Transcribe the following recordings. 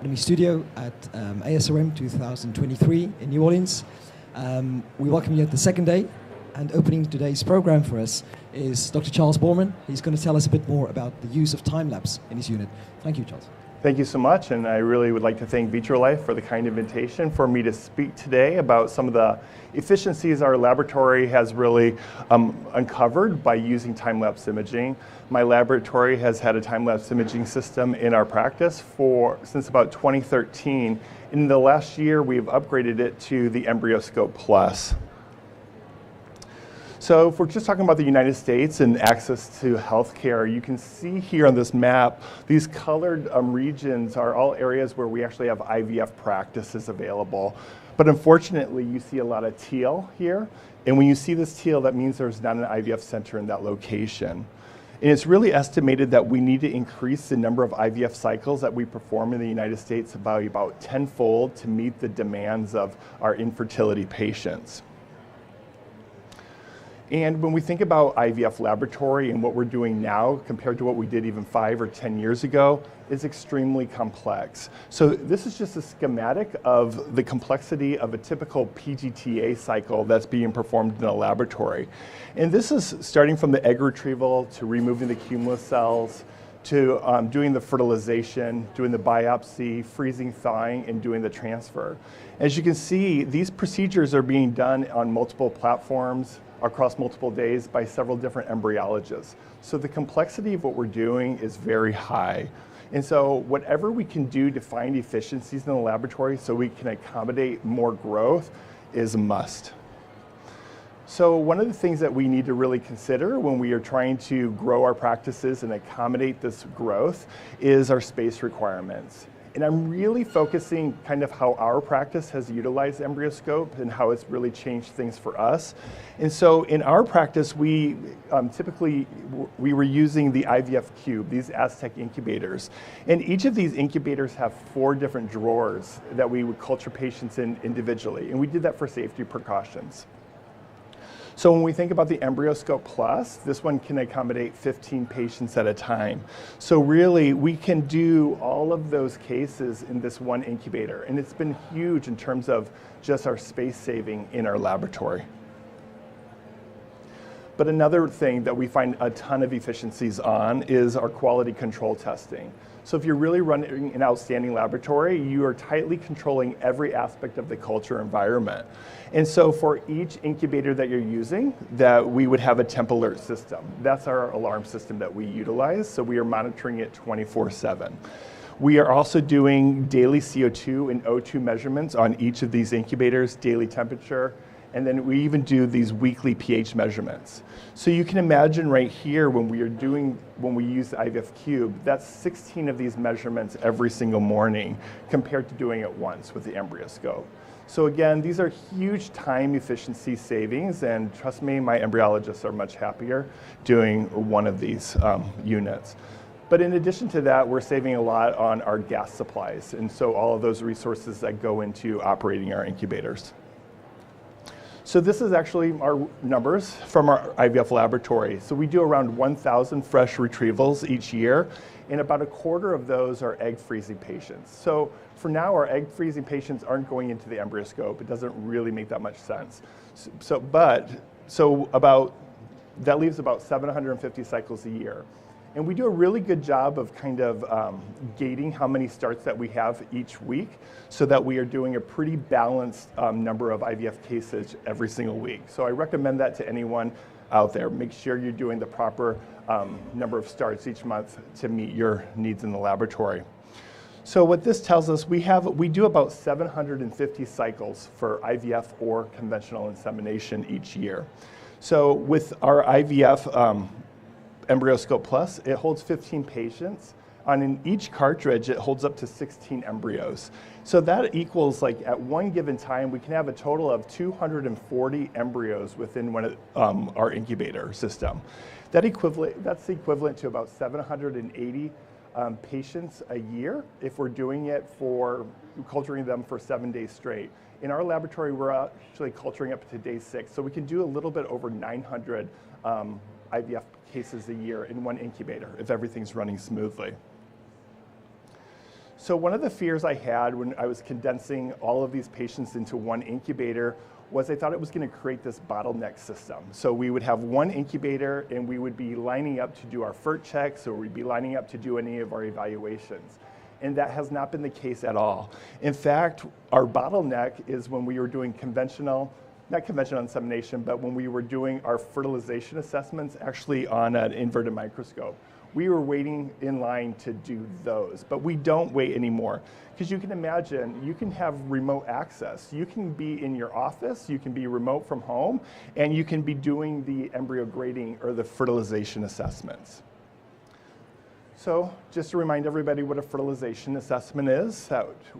Academy Studio at ASRM 2023 in New Orleans. We welcome you at the second day, and opening today's program for us is Dr. Charles Borman. He's going to tell us a bit more about the use of time-lapse in his unit. Thank you, Charles. Thank you so much, and I really would like to thank Vitrolife for the kind invitation for me to speak today about some of the efficiencies our laboratory has really uncovered by using time-lapse imaging. My laboratory has had a time-lapse imaging system in our practice since about 2013. In the last year, we've upgraded it to the EmbryoScope Plus. So if we're just talking about the United States and access to healthcare, you can see here on this map, these colored regions are all areas where we actually have IVF practices available. But unfortunately, you see a lot of teal here. And when you see this teal, that means there's not an IVF center in that location. And it's really estimated that we need to increase the number of IVF cycles that we perform in the United States by about tenfold to meet the demands of our infertility patients. And when we think about IVF laboratory and what we're doing now compared to what we did even 5 or 10 years ago, it's extremely complex. So this is just a schematic of the complexity of a typical PGTA cycle that's being performed in a laboratory. And this is starting from the egg retrieval to removing the cumulus cells, to doing the fertilization, doing the biopsy, freezing, thawing, and doing the transfer. As you can see, these procedures are being done on multiple platforms across multiple days by several different embryologists. So the complexity of what we're doing is very high. And so whatever we can do to find efficiencies in the laboratory so we can accommodate more growth is a must. So one of the things that we need to really consider when we are trying to grow our practices and accommodate this growth is our space requirements. And I'm really focusing kind of how our practice has utilized EmbryoScope and how it's really changed things for us. And so in our practice, we typically were using the IVF Cube, these Aztec incubators. And each of these incubators have 4 different drawers that we would culture patients in individually. And we did that for safety precautions. So when we think about the EmbryoScope Plus, this one can accommodate 15 patients at a time. So really, we can do all of those cases in this one incubator. And it's been huge in terms of just our space saving in our laboratory. But another thing that we find a ton of efficiencies on is our quality control testing. So if you're really running an outstanding laboratory, you are tightly controlling every aspect of the culture environment. And so for each incubator that you're using, that we would have a temp alert system. That's our alarm system that we utilize, so we are monitoring it 24/7. We are also doing daily CO2 and O2 measurements on each of these incubators, daily temperature, and then we even do these weekly pH measurements. So you can imagine right here when we use the IVF Cube, that's 16 of these measurements every single morning compared to doing it once with the EmbryoScope. So again, these are huge time efficiency savings, and trust me, my embryologists are much happier doing one of these units. But in addition to that, we're saving a lot on our gas supplies, and so all of those resources that go into operating our incubators. So this is actually our numbers from our IVF laboratory. So we do around 1,000 fresh retrievals each year, and about a quarter of those are egg freezing patients. So for now, our egg freezing patients aren't going into the EmbryoScope. It doesn't really make that much sense. That leaves about 750 cycles a year. And we do a really good job of kind of gating how many starts that we have each week so that we are doing a pretty balanced number of IVF cases every single week. So I recommend that to anyone out there. Make sure you're doing the proper number of starts each month to meet your needs in the laboratory. So what this tells us, we do about 750 cycles for IVF or conventional insemination each year. So with our IVF EmbryoScope Plus, it holds 15 patients, and in each cartridge, it holds up to 16 embryos. So that equals, like, at one given time, we can have a total of 240 embryos within one of our incubator system. That's equivalent to about 780 patients a year if we're doing it for culturing them for 7 days straight. In our laboratory, we're actually culturing up to day 6, so we can do a little bit over 900 IVF cases a year in one incubator if everything's running smoothly. So one of the fears I had when I was condensing all of these patients into one incubator was I thought it was going to create this bottleneck system. So we would have one incubator and we would be lining up to do our FERT checks, or we'd be lining up to do any of our evaluations. And that has not been the case at all. In fact, our bottleneck is when we were doing not conventional insemination, but when we were doing our fertilization assessments actually on an inverted microscope. We were waiting in line to do those, but we don't wait anymore. Because you can imagine, you can have remote access. You can be in your office, you can be remote from home, and you can be doing the embryo grading or the fertilization assessments. So just to remind everybody what a fertilization assessment is,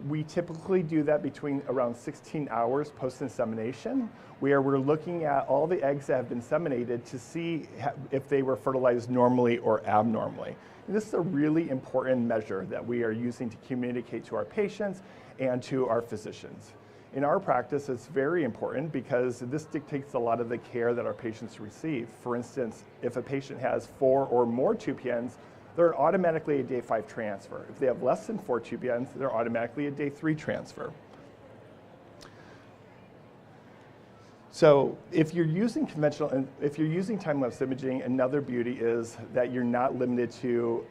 we typically do that between around 16 hours post-insemination, where we're looking at all the eggs that have been inseminated to see if they were fertilized normally or abnormally. And this is a really important measure that we are using to communicate to our patients and to our physicians. In our practice, it's very important because this dictates a lot of the care that our patients receive. For instance, if a patient has 4 or more TUPNs, they're automatically a day 5 transfer. If they have less than 4 TUPNs, they're automatically a day 3 transfer. So if you're using time-lapse imaging, another beauty is that you're not limited to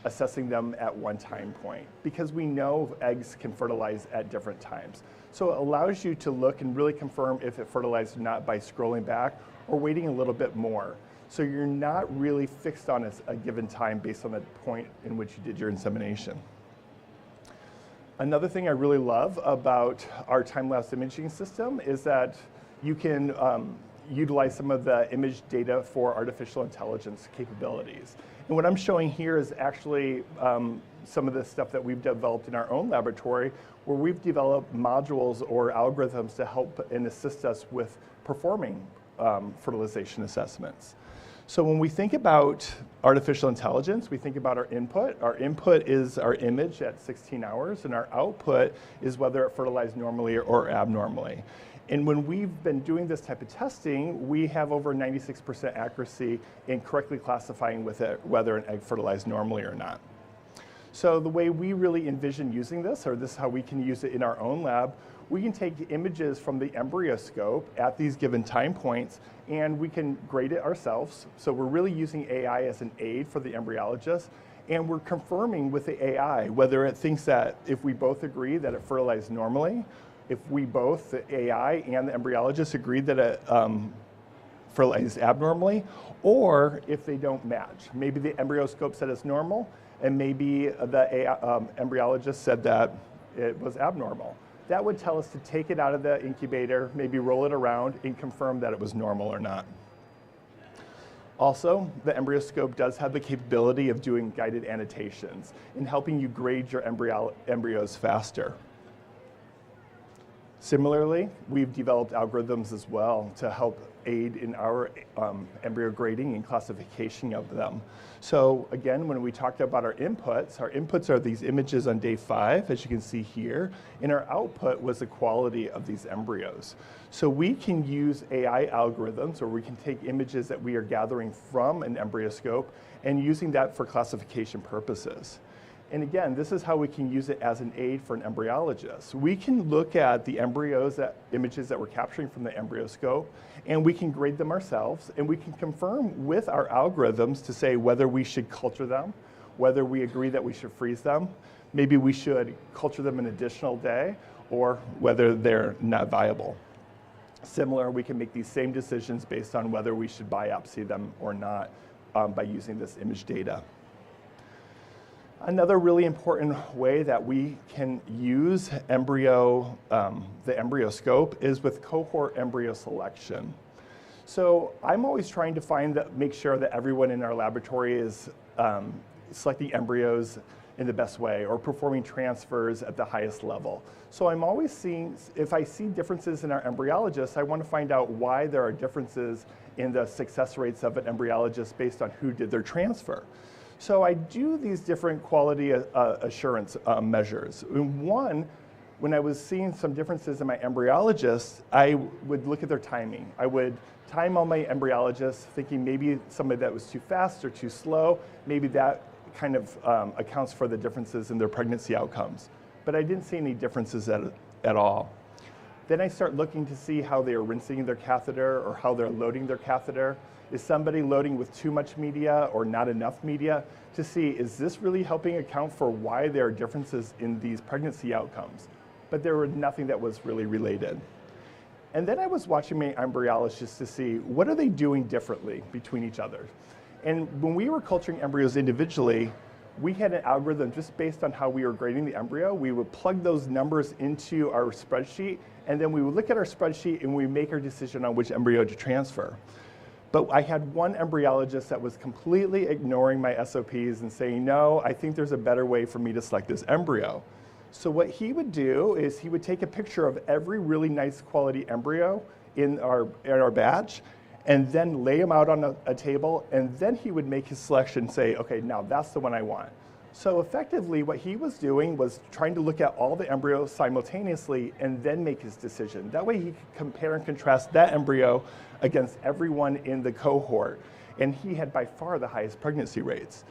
assessing them at one time point, because we know eggs can fertilize at different times. So it allows you to look and really confirm if it fertilized or not by scrolling back or waiting a little bit more. So you're not really fixed on a given time based on the point in which you did your insemination. Another thing I really love about our time-lapse imaging system is that you can utilize some of the image data for artificial intelligence capabilities. And what I'm showing here is actually some of the stuff that we've developed in our own laboratory, where we've developed modules or algorithms to help and assist us with performing fertilization assessments. So when we think about artificial intelligence, we think about our input. Our input is our image at 16 hours, and our output is whether it fertilized normally or abnormally. And when we've been doing this type of testing, we have over 96% accuracy in correctly classifying with it whether an egg fertilized normally or not. So the way we really envision using this, or this is how we can use it in our own lab, we can take images from the embryoscope at these given time points, and we can grade it ourselves. So we're really using AI as an aid for the embryologist, and we're confirming with the AI whether it thinks that if we both agree that it fertilized normally, if we both, the AI and the embryologist, agree that it fertilized abnormally, or if they don't match. Maybe the embryoscope said it's normal, and maybe the embryologist said that it was abnormal. That would tell us to take it out of the incubator, maybe roll it around, and confirm that it was normal or not. Also, the embryoscope does have the capability of doing guided annotations and helping you grade your embryos faster. Similarly, we've developed algorithms as well to help aid in our embryo grading and classification of them. So again, when we talked about our inputs are these images on day 5, as you can see here, and our output was the quality of these embryos. So we can use AI algorithms, or we can take images that we are gathering from an embryoscope and using that for classification purposes. And again, this is how we can use it as an aid for an embryologist. We can look at the images that we're capturing from the embryoscope, and we can grade them ourselves, and we can confirm with our algorithms to say whether we should culture them, whether we agree that we should freeze them, maybe we should culture them an additional day, or whether they're not viable. Similar, we can make these same decisions based on whether we should biopsy them or not by using this image data. Another really important way that we can use the embryoscope is with cohort embryo selection. So I'm always trying to make sure that everyone in our laboratory is selecting embryos in the best way or performing transfers at the highest level. So I'm always seeing, if I see differences in our embryologists, I want to find out why there are differences in the success rates of an embryologist based on who did their transfer. So I do these different quality assurance measures. One, when I was seeing some differences in my embryologists, I would look at their timing. I would time all my embryologists thinking maybe somebody that was too fast or too slow, maybe that kind of accounts for the differences in their pregnancy outcomes. But I didn't see any differences at all. Then I start looking to see how they are rinsing their catheter or how they're loading their catheter. Is somebody loading with too much media or not enough media, to see, is this really helping account for why there are differences in these pregnancy outcomes? But there was nothing that was really related. And then I was watching my embryologists to see, what are they doing differently between each other? And when we were culturing embryos individually, we had an algorithm just based on how we were grading the embryo. We would plug those numbers into our spreadsheet, and then we would look at our spreadsheet and we make our decision on which embryo to transfer. But I had one embryologist that was completely ignoring my SOPs and saying, no, I think there's a better way for me to select this embryo. So what he would do is he would take a picture of every really nice quality embryo in our batch, and then lay them out on a table, and then he would make his selection and say, okay, now that's the one I want. So effectively what he was doing was trying to look at all the embryos simultaneously and then make his decision. That way he could compare and contrast that embryo against everyone in the cohort, and he had by far the highest pregnancy rates.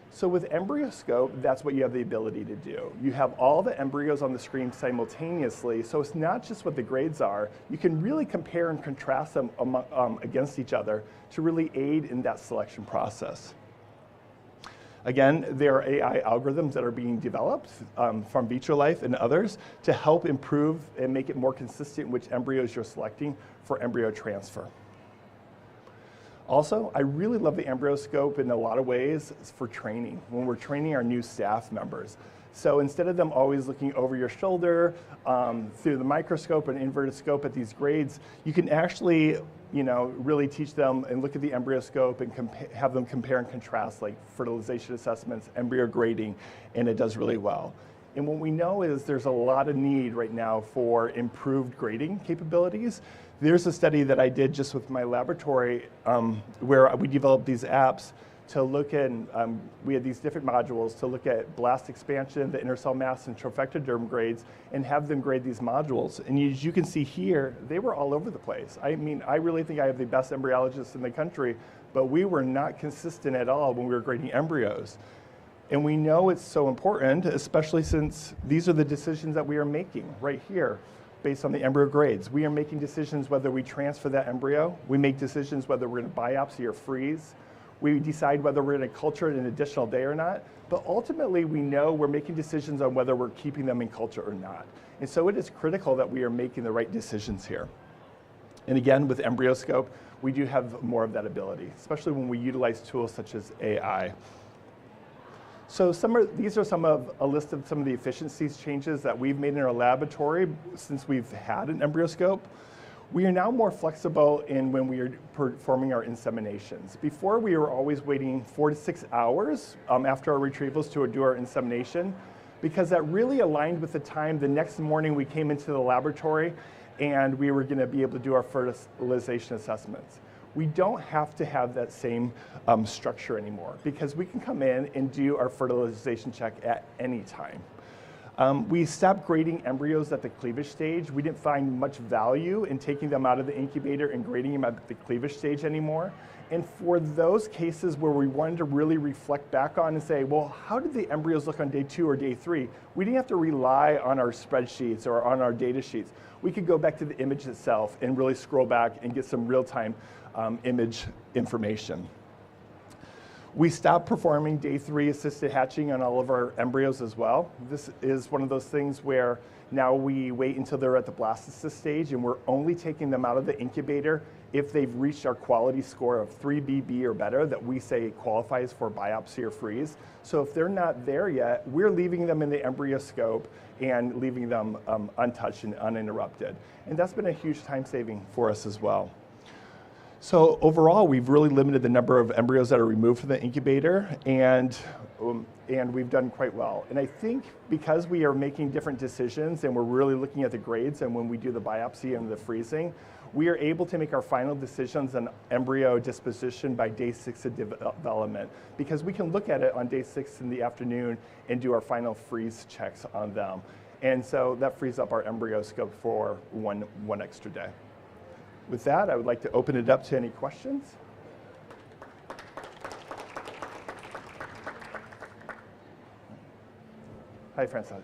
So with EmbryoScope, that's what you have the ability to do. You have all the embryos on the screen simultaneously, so it's not just what the grades are. You can really compare and contrast them against each other to really aid in that selection process. Again, there are AI algorithms that are being developed from Vitrolife and others to help improve and make it more consistent which embryos you're selecting for embryo transfer. Also, I really love the EmbryoScope in a lot of ways for training, when we're training our new staff members. So instead of them always looking over your shoulder through the microscope and inverted scope at these grades, you can actually really teach them and look at the EmbryoScope and have them compare and contrast like fertilization assessments, embryo grading, and it does really well. And what we know is there's a lot of need right now for improved grading capabilities. There's a study that I did just with my laboratory where we developed these apps to look at, we had these different modules to look at blast expansion, the inner cell mass, and trophectoderm grades, and have them grade these modules. And as you can see here, they were all over the place. I mean, I really think I have the best embryologists in the country, but we were not consistent at all when we were grading embryos. And we know it's so important, especially since these are the decisions that we are making right here based on the embryo grades. We are making decisions whether we transfer that embryo. We make decisions whether we're going to biopsy or freeze. We decide whether we're going to culture it an additional day or not. But ultimately, we know we're making decisions on whether we're keeping them in culture or not. And so it is critical that we are making the right decisions here. And again, with EmbryoScope, we do have more of that ability, especially when we utilize tools such as AI. So these are a list of some of the efficiencies changes that we've made in our laboratory since we've had an EmbryoScope. We are now more flexible in when we are performing our inseminations. Before, we were always waiting 4 to 6 hours after our retrievals to do our insemination, because that really aligned with the time the next morning we came into the laboratory and we were going to be able to do our fertilization assessments. We don't have to have that same structure anymore, because we can come in and do our fertilization check at any time. We stopped grading embryos at the cleavage stage. We didn't find much value in taking them out of the incubator and grading them at the cleavage stage anymore. And for those cases where we wanted to really reflect back on and say, well, how did the embryos look on day 2 or day 3? We didn't have to rely on our spreadsheets or on our data sheets. We could go back to the image itself and really scroll back and get some real-time image information. We stopped performing day 3 assisted hatching on all of our embryos as well. This is one of those things where now we wait until they're at the blastocyst stage, and we're only taking them out of the incubator if they've reached our quality score of 3BB or better that we say qualifies for biopsy or freeze. So if they're not there yet, we're leaving them in the EmbryoScope and leaving them untouched and uninterrupted. And that's been a huge time saving for us as well. So overall, we've really limited the number of embryos that are removed from the incubator, and we've done quite well. And I think because we are making different decisions and we're really looking at the grades, and when we do the biopsy and the freezing, we are able to make our final decisions on embryo disposition by day 6 of development, because we can look at it on day 6 in the afternoon and do our final freeze checks on them. And so that frees up our EmbryoScope for one extra day. With that, I would like to open it up to any questions. Hi, Francesca.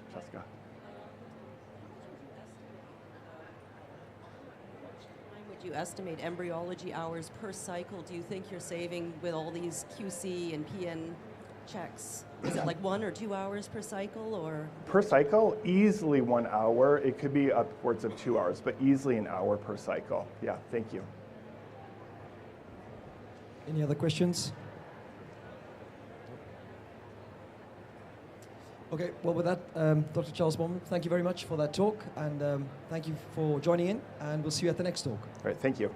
Would you estimate embryology hours per cycle? Do you think you're saving with all these QC and PN checks? Is it like 1 or 2 hours per cycle, or? Per cycle, easily 1 hour. It could be upwards of 2 hours, but easily an hour per cycle. Yeah, thank you. Any other questions? Okay, well with that, Dr. Charles Borman, thank you very much for that talk, and thank you for joining in, and we'll see you at the next talk. All right, thank you.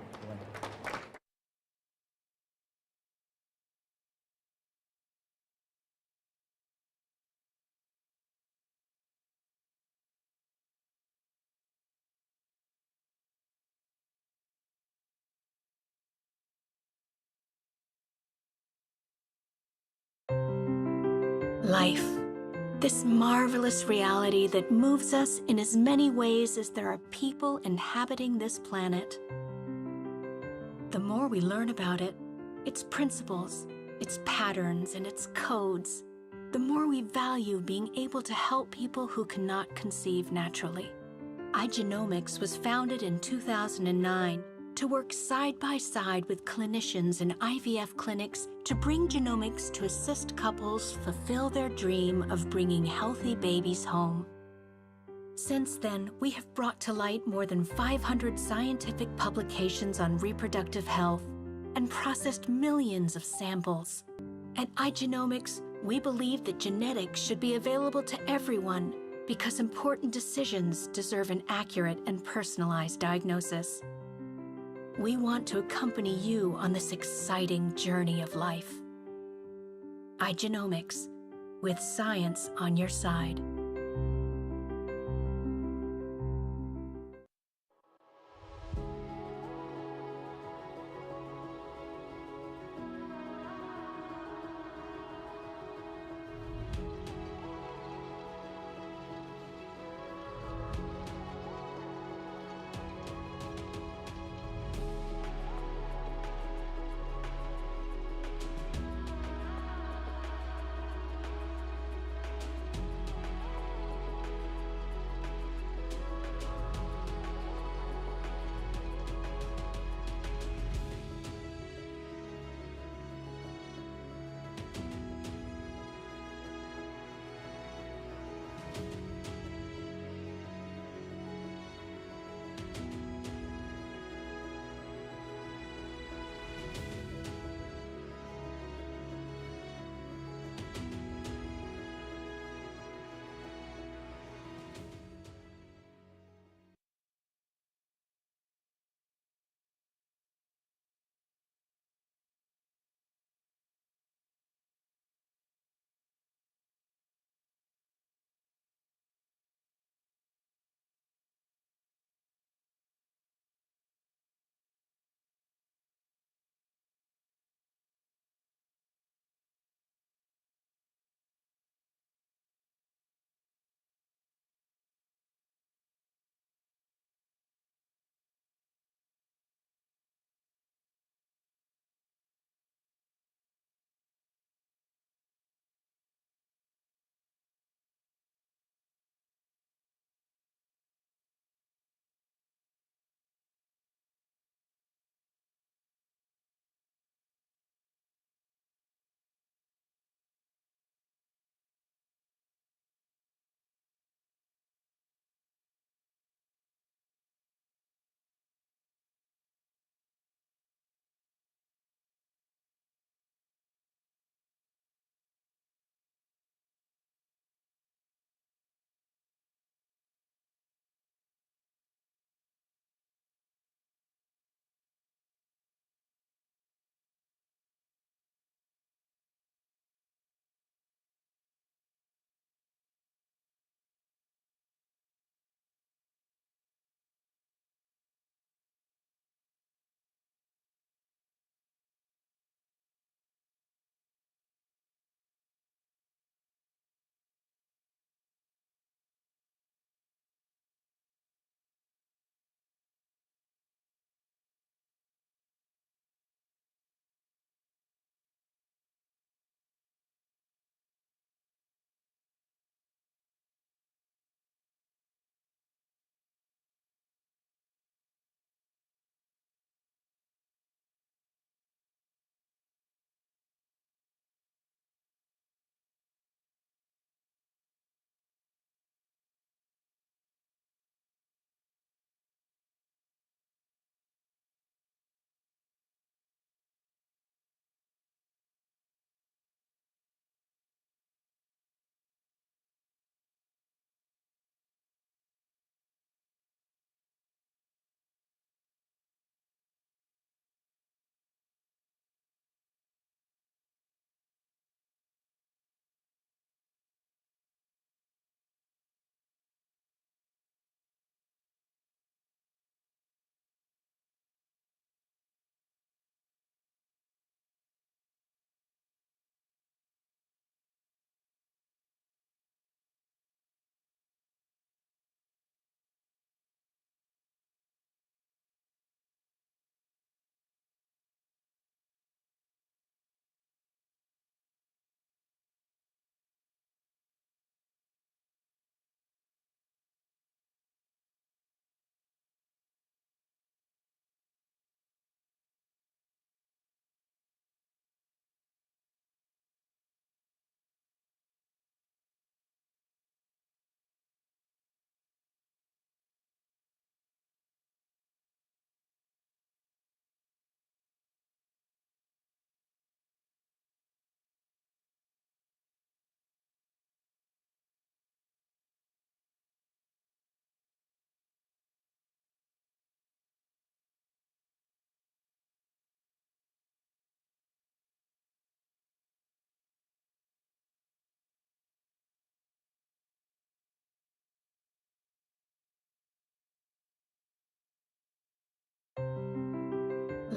Life. This marvelous reality that moves us in as many ways as there are people inhabiting this planet. The more we learn about it, its principles, its patterns, and its codes, the more we value being able to help people who cannot conceive naturally. iGenomics was founded in 2009 to work side by side with clinicians in IVF clinics to bring genomics to assist couples fulfill their dream of bringing healthy babies home. Since then, we have brought to light more than 500 scientific publications on reproductive health and processed millions of samples. At iGenomics, we believe that genetics should be available to everyone because important decisions deserve an accurate and personalized diagnosis. We want to accompany you on this exciting journey of life. iGenomics, with science on your side.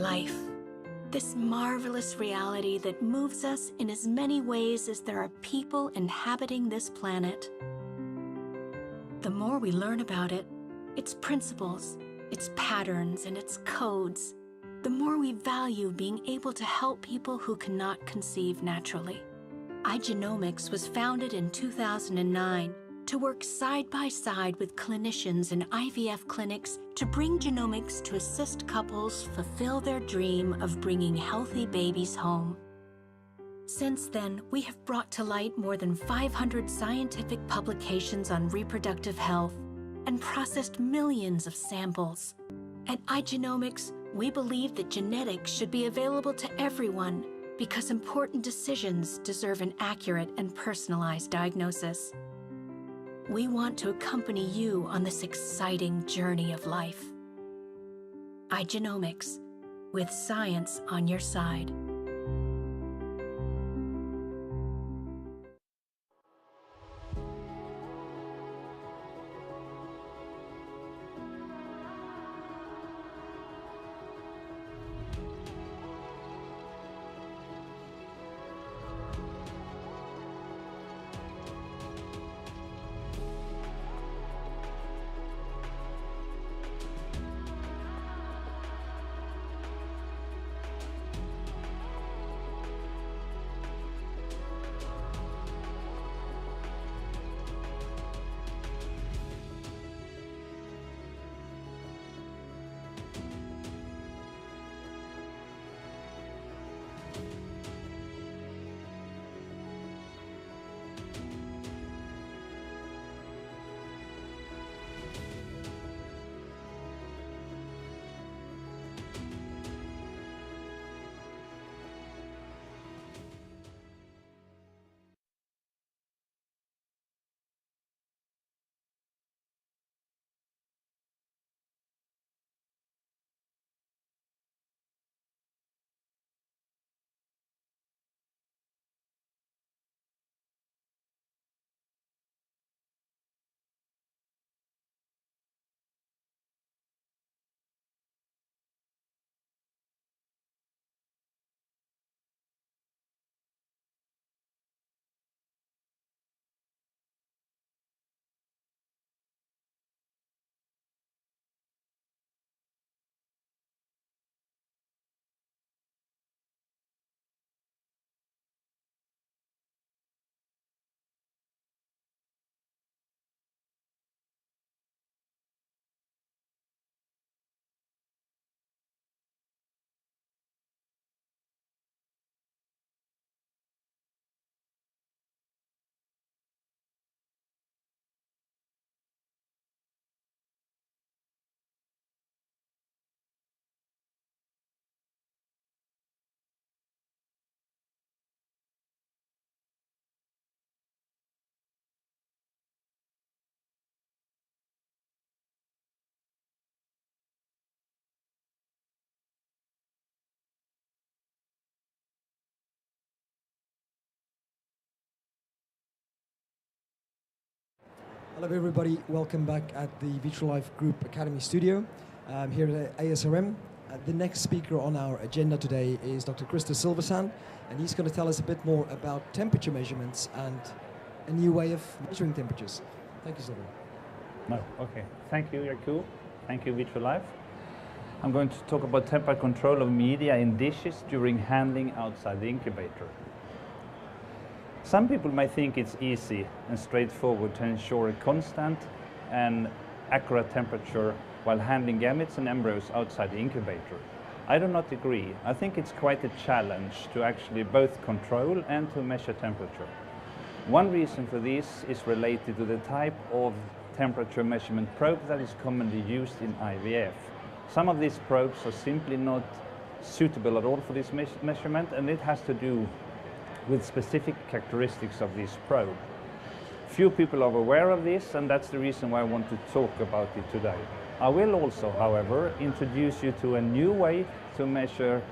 Life, this marvelous reality that moves us in as many ways as there are people inhabiting this planet. The more we learn about it, its principles, its patterns, and its codes, the more we value being able to help people who cannot conceive naturally. iGenomics was founded in 2009 to work side by side with clinicians in IVF clinics to bring genomics to assist couples fulfill their dream of bringing healthy babies home. Since then, we have brought to light more than 500 scientific publications on reproductive health and processed millions of samples. At iGenomics, we believe that genetics should be available to everyone because important decisions deserve an accurate and personalized diagnosis. We want to accompany you on this exciting journey of life. iGenomics, with science on your side. Hello everybody, welcome back at the Vitrolife Group Academy Studio here at ASRM. The next speaker on our agenda today is Dr. Krista Silversand, and he's going to tell us a bit more about temperature measurements and a new way of measuring temperatures. Thank you, Silver. No, okay. Thank you, Jaco. Thank you, Vitrolife. I'm going to talk about temperature control of media in dishes during handling outside the incubator. Some people may think it's easy and straightforward to ensure a constant and accurate temperature while handling gametes and embryos outside the incubator. I do not agree. I think it's quite a challenge to actually both control and to measure temperature. One reason for this is related to the type of temperature measurement probe that is commonly used in IVF. Some of these probes are simply not suitable at all for this measurement, and it has to do with specific characteristics of this probe. Few people are aware of this, and that's the reason why I want to talk about it today. I will also, however, introduce you to a new way to measure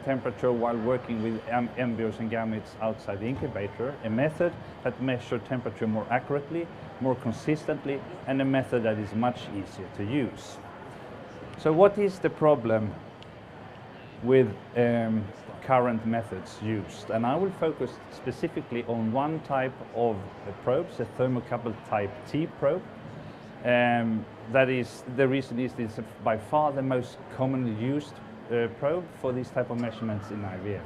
temperature while working with embryos and gametes outside the incubator, a method that measures temperature more accurately, more consistently, and a method that is much easier to use. So what is the problem with current methods used. And I will focus specifically on one type of probes, a thermocouple type T probe. That is, the reason is it's by far the most commonly used probe for these type of measurements in IVF.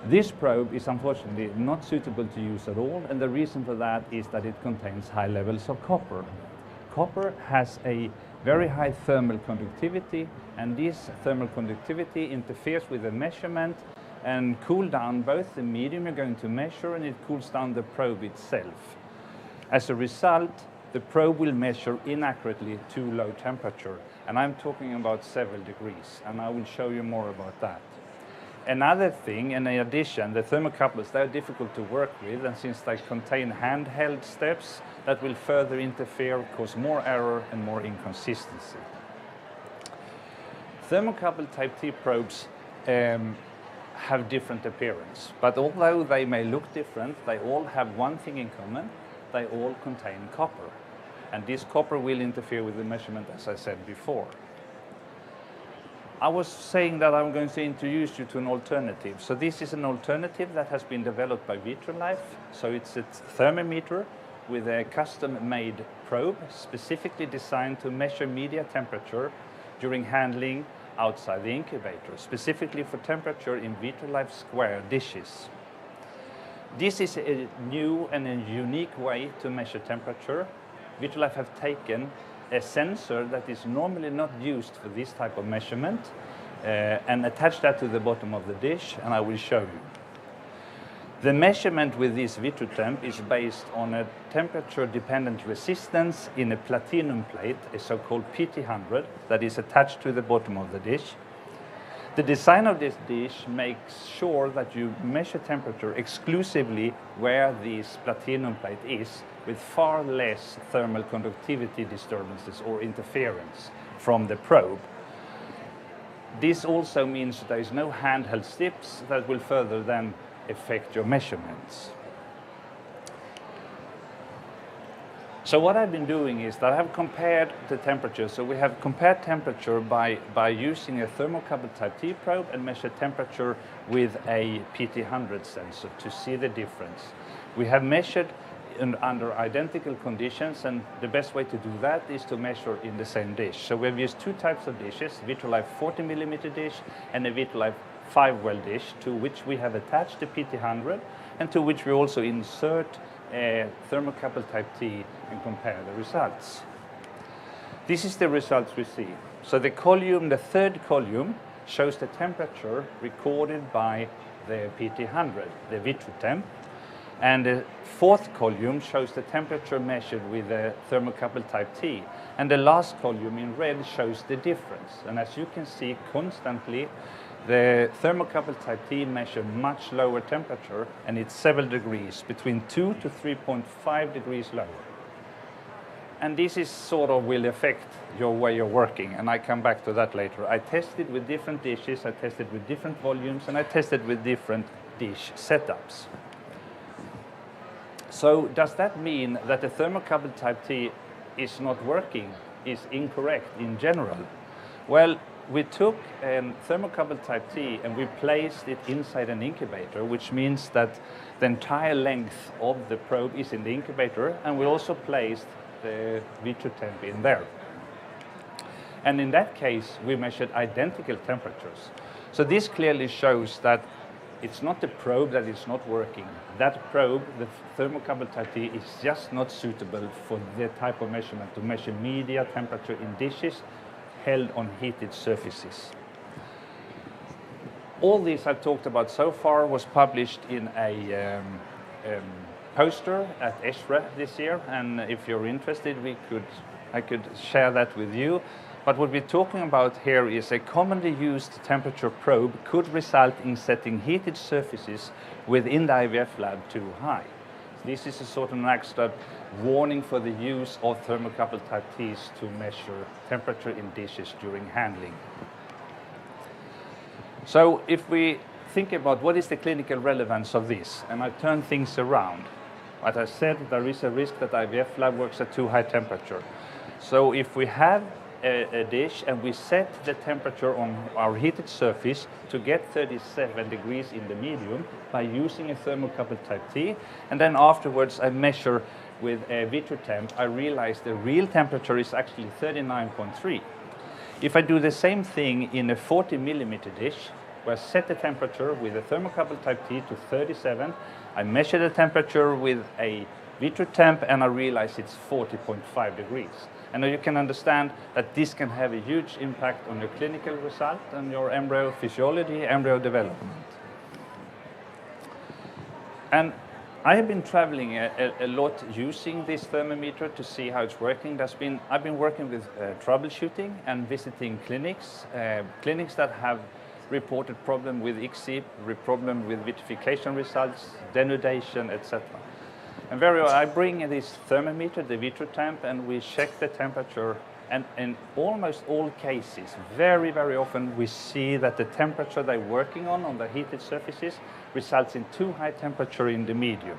This probe is unfortunately not suitable to use at all, and the reason for that is that it contains high levels of copper. Copper has a very high thermal conductivity, and this thermal conductivity interferes with the measurement and cools down both the medium you're going to measure, and it cools down the probe itself. As a result, the probe will measure inaccurately too low temperature, and I'm talking about several degrees, and I will show you more about that. Another thing, in addition, the thermocouples, they're difficult to work with, and since they contain handheld steps, that will further interfere, cause more error and more inconsistency. Thermocouple type T probes have different appearance, but although they may look different, they all have one thing in common: they all contain copper. And this copper will interfere with the measurement, as I said before. I was saying that I'm going to introduce you to an alternative. So this is an alternative that has been developed by Vitrolife. So it's a thermometer with a custom-made probe specifically designed to measure media temperature during handling outside the incubator, specifically for temperature in Vitrolife square dishes. This is a new and a unique way to measure temperature. Vitrolife have taken a sensor that is normally not used for this type of measurement and attach that to the bottom of the dish, and I will show you. The measurement with this VitroTemp is based on a temperature-dependent resistance in a platinum plate, a so-called PT100, that is attached to the bottom of the dish. The design of this dish makes sure that you measure temperature exclusively where this platinum plate is, with far less thermal conductivity disturbances or interference from the probe. This also means there is no handheld steps that will further then affect your measurements. So what I've been doing is that I have compared the temperature. So we have compared temperature by using a thermocouple type T probe and measured temperature with a PT100 sensor to see the difference. We have measured under identical conditions, and the best way to do that is to measure in the same dish. So we've used two types of dishes, Vitrolife 40mm dish and a Vitrolife 5-well dish, to which we have attached the PT100 and to which we also insert a thermocouple type T and compare the results. This is the results we see. So the column, the third column, shows the temperature recorded by the PT100, the VitroTemp. And the fourth column shows the temperature measured with the thermocouple type T. And the last column in red shows the difference. And as you can see, constantly, the thermocouple type T measure much lower temperature, and it's several degrees, between 2 to 3.5 degrees lower. And this is sort of will affect your way of working, and I come back to that later. I tested with different dishes, I tested with different volumes, and I tested with different dish setups. So does that mean that the thermocouple type T is not working, is incorrect in general? Well, we took a thermocouple type T and we placed it inside an incubator, which means that the entire length of the probe is in the incubator, and we also placed the VitroTemp in there. And in that case, we measured identical temperatures. So this clearly shows that it's not the probe that is not working. That probe, the thermocouple type T, is just not suitable for the type of measurement to measure media temperature in dishes held on heated surfaces. All this I've talked about so far was published in a poster at ASRM this year, and if you're interested, I could share that with you. But what we're talking about here is a commonly used temperature probe could result in setting heated surfaces within the IVF lab too high. This is a sort of an extra warning for the use of thermocouple type Ts to measure temperature in dishes during handling. So if we think about what is the clinical relevance of this, and I turn things around. As I said, there is a risk that IVF lab works at too high temperature. So if we have a dish and we set the temperature on our heated surface to get 37 degrees in the medium by using a thermocouple type T. And then afterwards I measure with a Vitrotemp. I realize the real temperature is actually 39.3. If I do the same thing in a 40 millimeter dish, where I set the temperature with a thermocouple type T to 37, I measure the temperature with a Vitrotemp and I realize it's 40.5 degrees. And now you can understand that this can have a huge impact on your clinical result and your embryo physiology, embryo development. And I have been traveling a lot using this thermometer to see how it's working. I've been working with troubleshooting and visiting clinics, clinics that have reported problem with ICSI, problem with vitrification results, denudation, etc. And I bring this thermometer, the Vitrotemp, and we check the temperature. And in almost all cases, very, very often, we see that the temperature they're working on the heated surfaces results in too high temperature in the medium.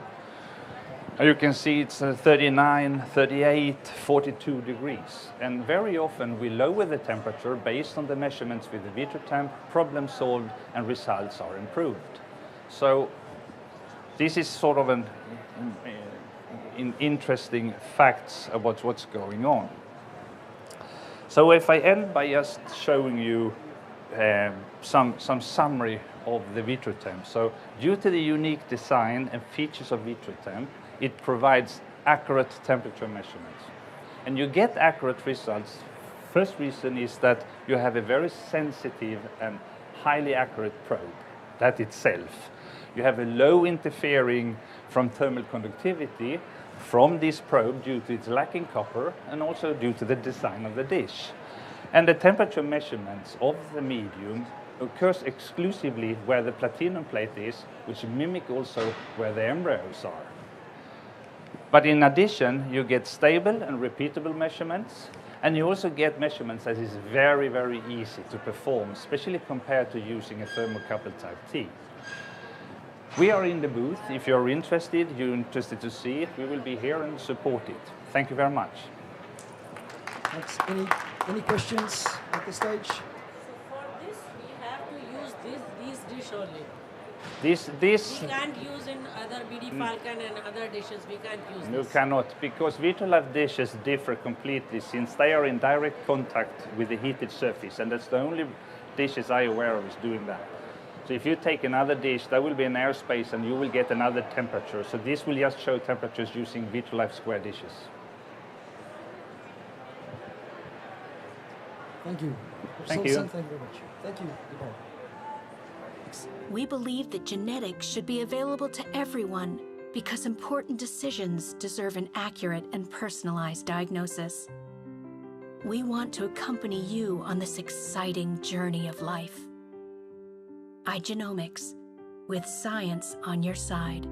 And you can see it's 39, 38, 42 degrees. And very often we lower the temperature based on the measurements with the Vitrotemp, problem solved, and results are improved. So this is sort of an interesting facts about what's going on. So if I end by just showing you some summary of the Vitrotemp. So due to the unique design and features of Vitrotemp, it provides accurate temperature measurements. And you get accurate results. First reason is that you have a very sensitive and highly accurate probe, that itself. You have a low interfering from thermal conductivity from this probe due to its lacking copper and also due to the design of the dish. And the temperature measurements of the medium occurs exclusively where the platinum plate is, which mimic also where the embryos are. But in addition, you get stable and repeatable measurements, and you also get measurements that is very, very easy to perform, especially compared to using a thermocouple type T. We are in the booth. If you're interested to see it, we will be here and support it. Thank you very much. Thanks. Any questions at this stage? So for this, we have to use these dish only. This We can't use in other BD Falcon and other dishes. We can't use you this. cannot, because Vitrolife dishes differ completely since they are in direct contact with the heated surface, and that's the only dishes I'm aware of is doing that. So if you take another dish, there will be an airspace and you will get another temperature. So this will just show temperatures using Vitrolife square dishes. Thank you. Thank you. Thank you very much. Thank you. Goodbye. We believe that genetics should be available to everyone because important decisions deserve an accurate and personalized diagnosis. We want to accompany you on this exciting journey of life. iGenomics, with science on your side.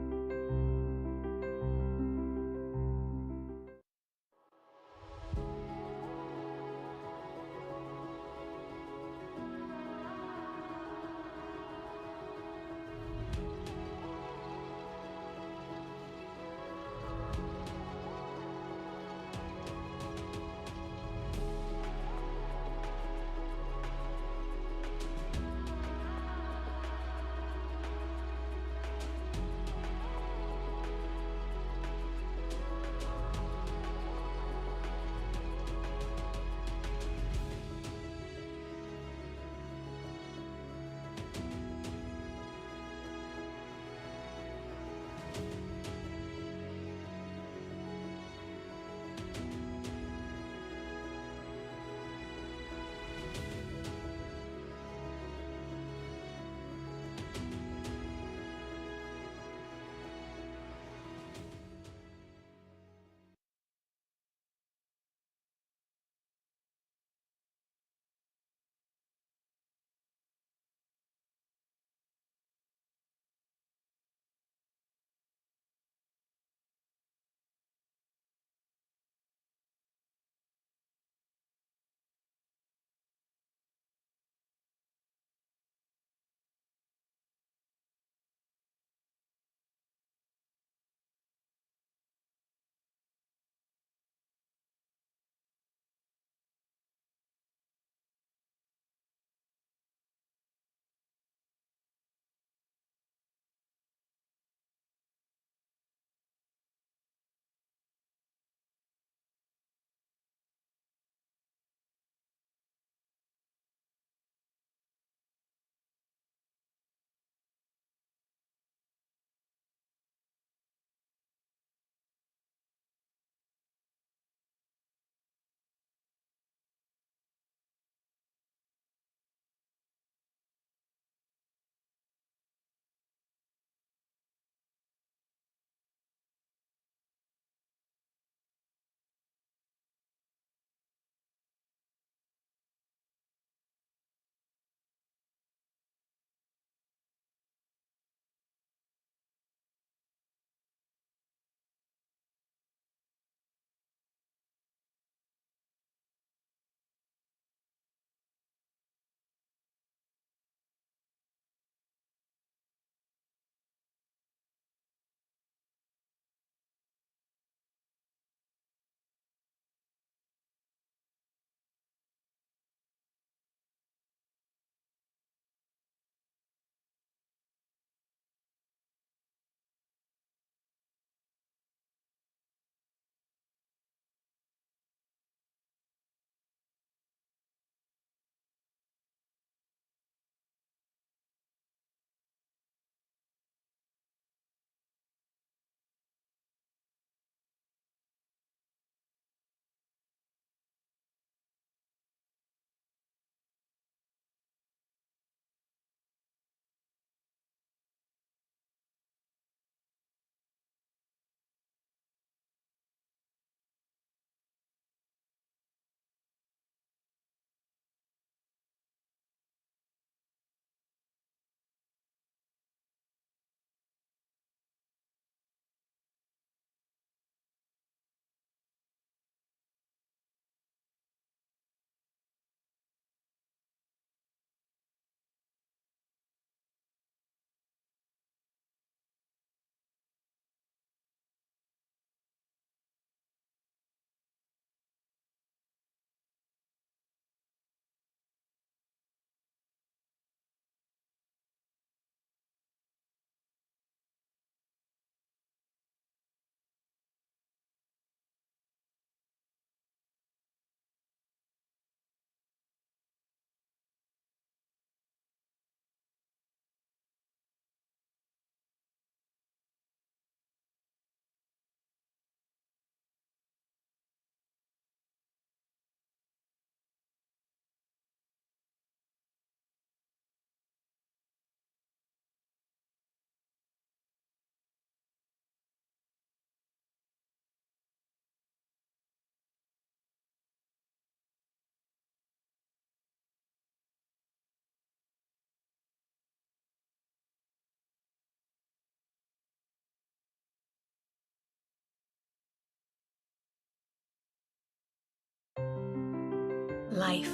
Life,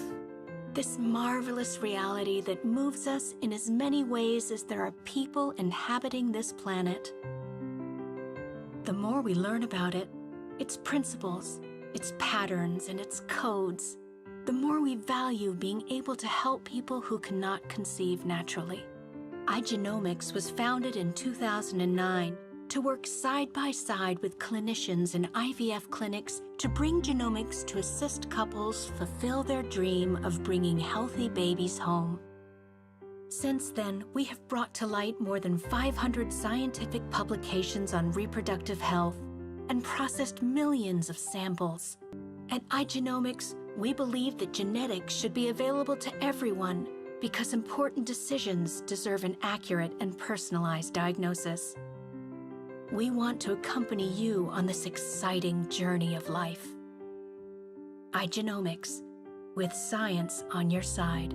this marvelous reality that moves us in as many ways as there are people inhabiting this planet. The more we learn about it, its principles, its patterns, and its codes, the more we value being able to help people who cannot conceive naturally. iGenomics was founded in 2009 to work side by side with clinicians in IVF clinics to bring genomics to assist couples fulfill their dream of bringing healthy babies home. Since then, we have brought to light more than 500 scientific publications on reproductive health and processed millions of samples. At iGenomics, we believe that genetics should be available to everyone because important decisions deserve an accurate and personalized diagnosis. We want to accompany you on this exciting journey of life. iGenomics, with science on your side.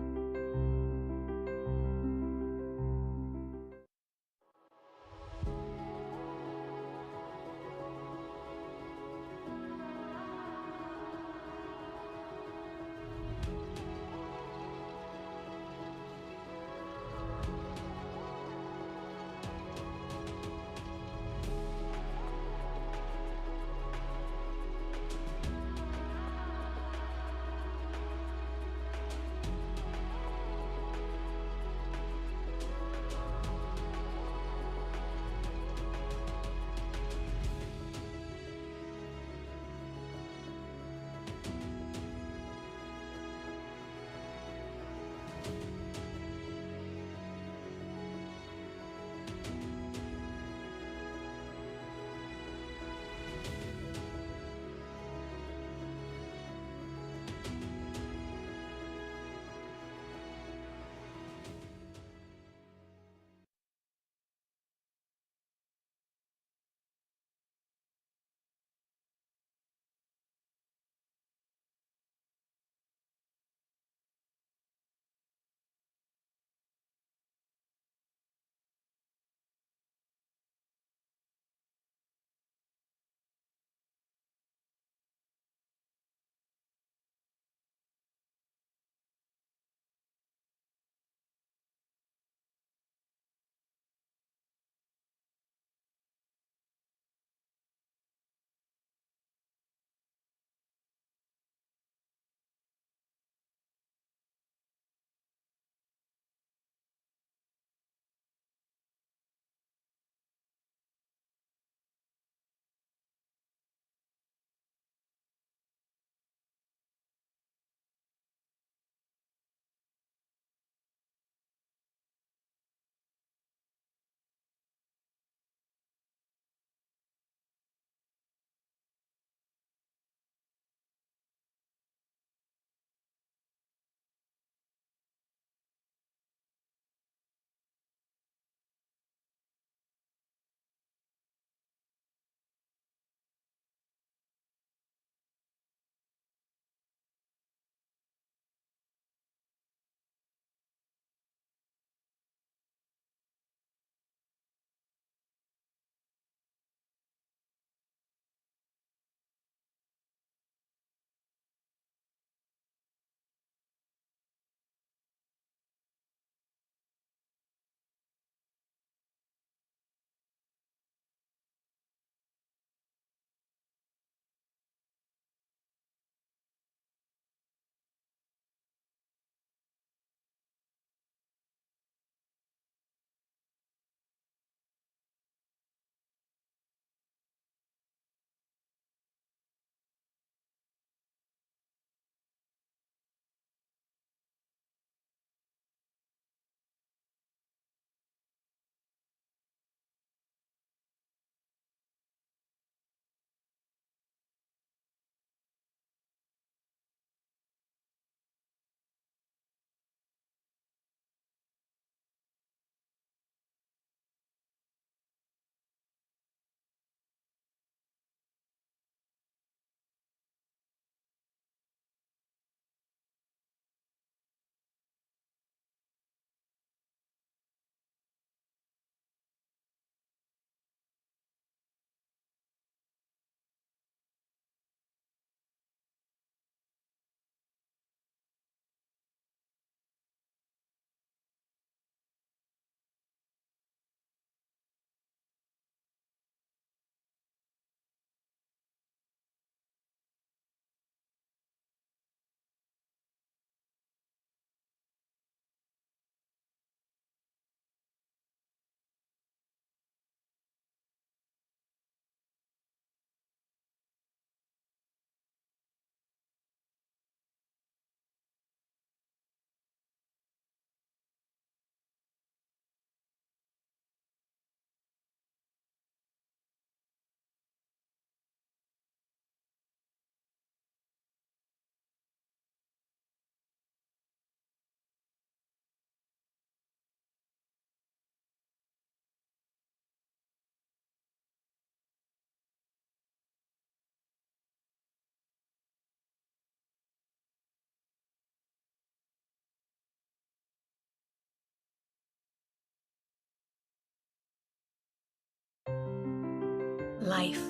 Life,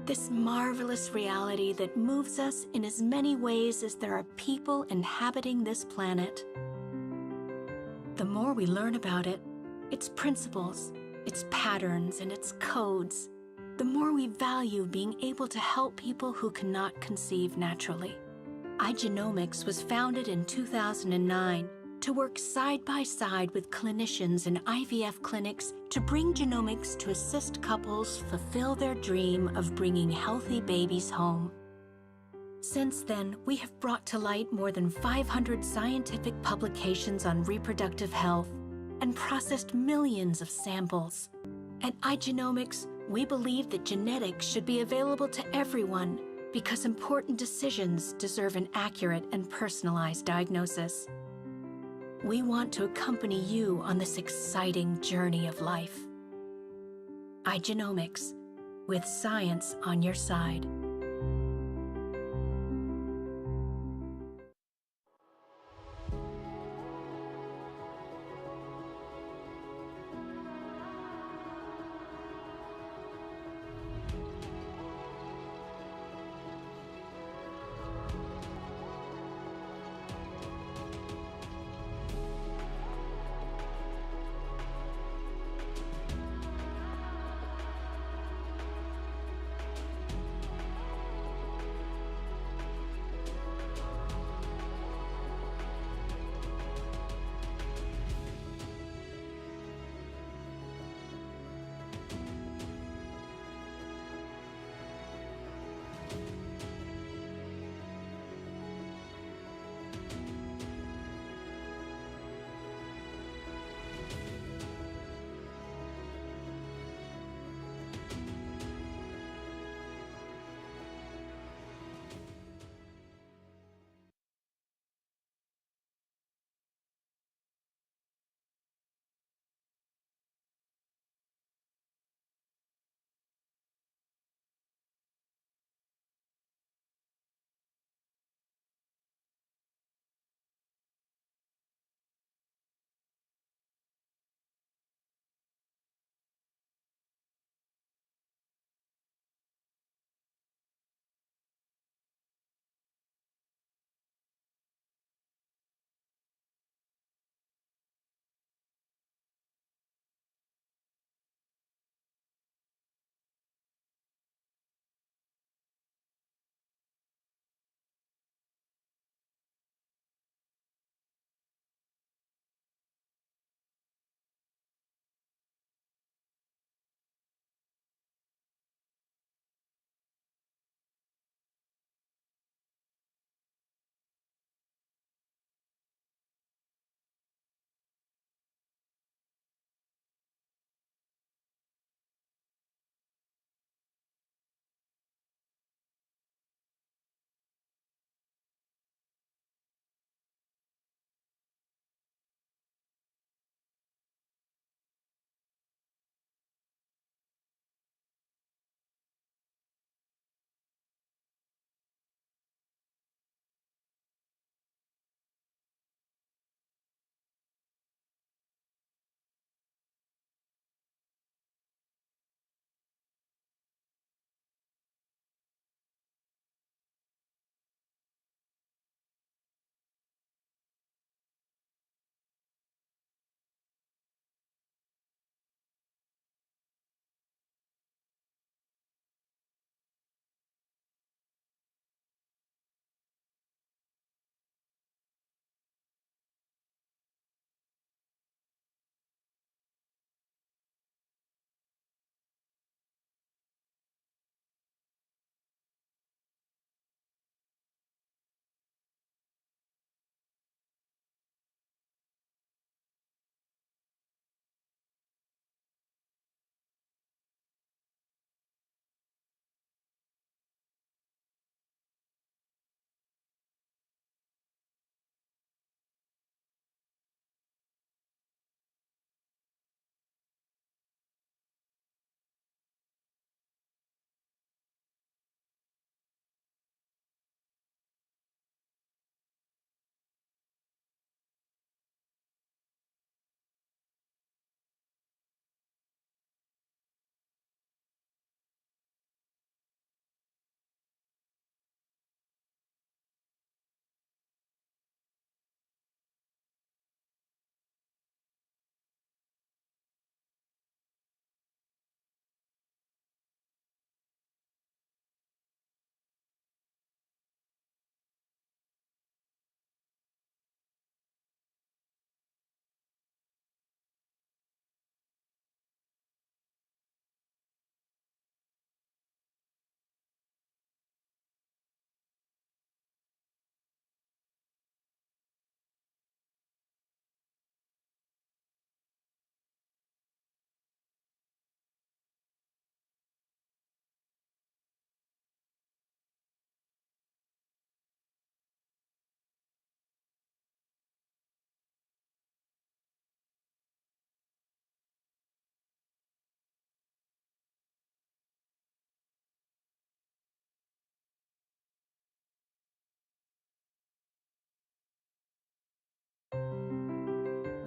this marvelous reality that moves us in as many ways as there are people inhabiting this planet. The more we learn about it, its principles, its patterns, and its codes, the more we value being able to help people who cannot conceive naturally. iGenomics was founded in 2009 to work side by side with clinicians in IVF clinics to bring genomics to assist couples fulfill their dream of bringing healthy babies home. Since then, we have brought to light more than 500 scientific publications on reproductive health and processed millions of samples. At iGenomics, we believe that genetics should be available to everyone because important decisions deserve an accurate and personalized diagnosis. We want to accompany you on this exciting journey of life. iGenomics, with science on your side.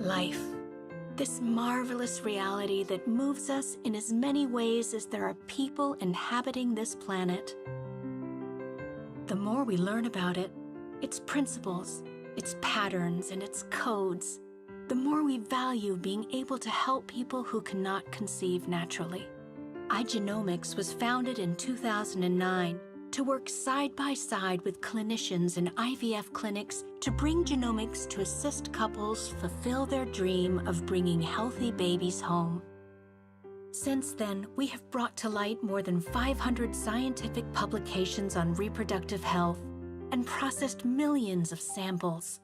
Life, this marvelous reality that moves us in as many ways as there are people inhabiting this planet. The more we learn about it, its principles, its patterns, and its codes, the more we value being able to help people who cannot conceive naturally. iGenomics was founded in 2009 to work side by side with clinicians in IVF clinics to bring genomics to assist couples fulfill their dream of bringing healthy babies home. Since then, we have brought to light more than 500 scientific publications on reproductive health and processed millions of samples.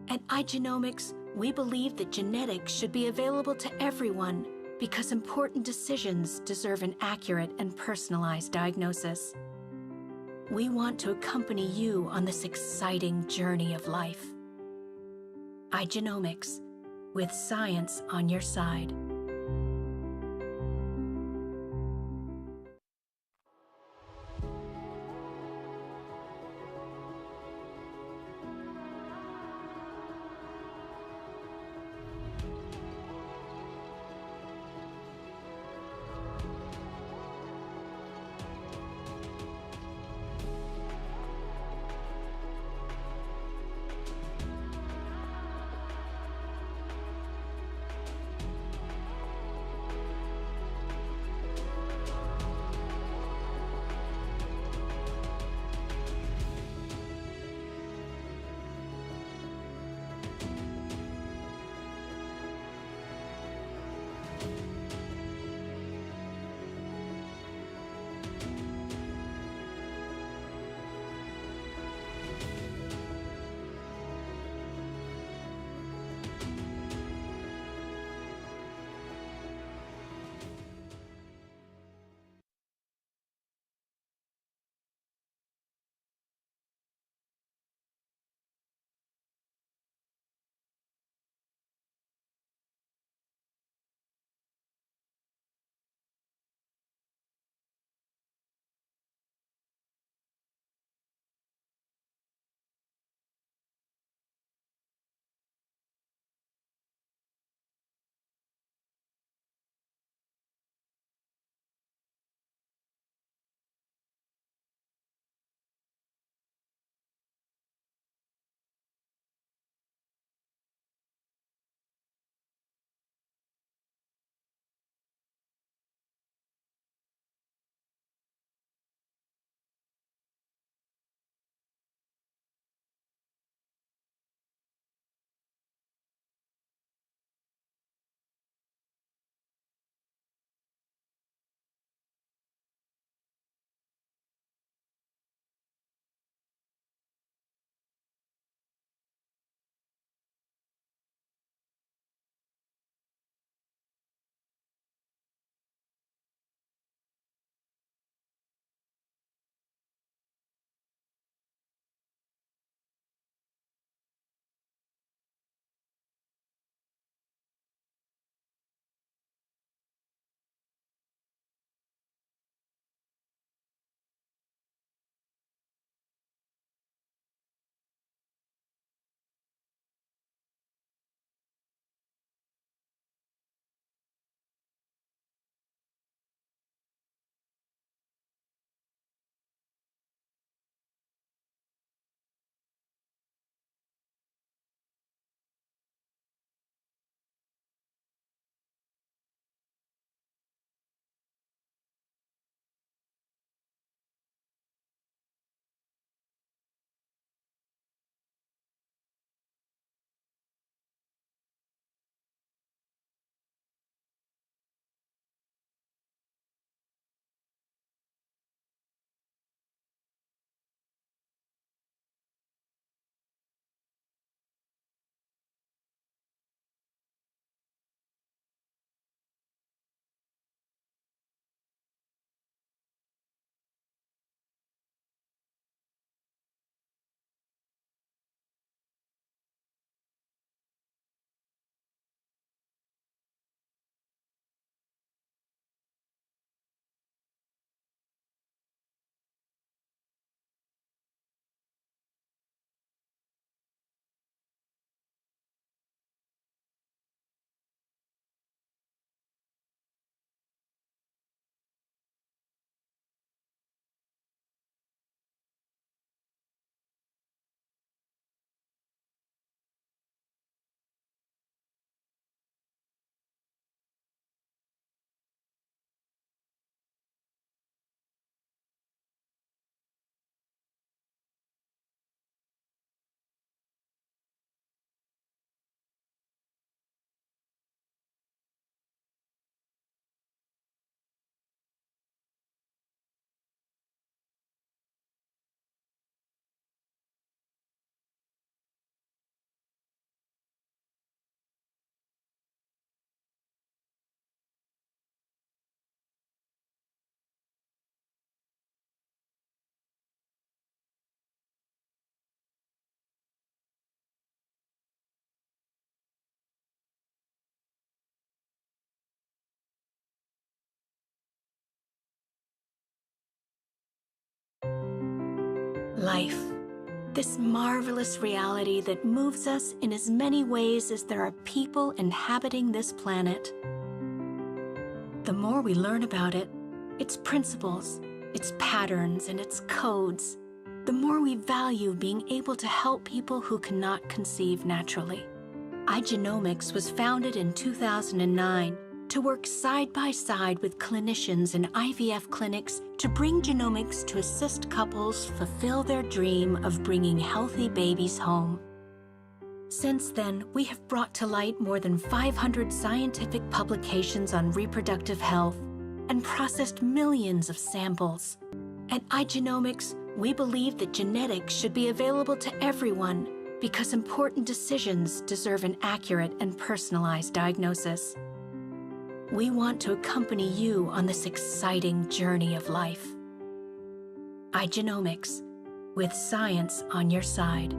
At iGenomics, we believe that genetics should be available to everyone because important decisions deserve an accurate and personalized diagnosis. We want to accompany you on this exciting journey of life. iGenomics, with science on your side. Life, this marvelous reality that moves us in as many ways as there are people inhabiting this planet. The more we learn about it, its principles, its patterns, and its codes, the more we value being able to help people who cannot conceive naturally. iGenomics was founded in 2009 to work side by side with clinicians in IVF clinics to bring genomics to assist couples fulfill their dream of bringing healthy babies home. Since then, we have brought to light more than 500 scientific publications on reproductive health and processed millions of samples. At iGenomics, we believe that genetics should be available to everyone because important decisions deserve an accurate and personalized diagnosis. We want to accompany you on this exciting journey of life. iGenomics, with science on your side.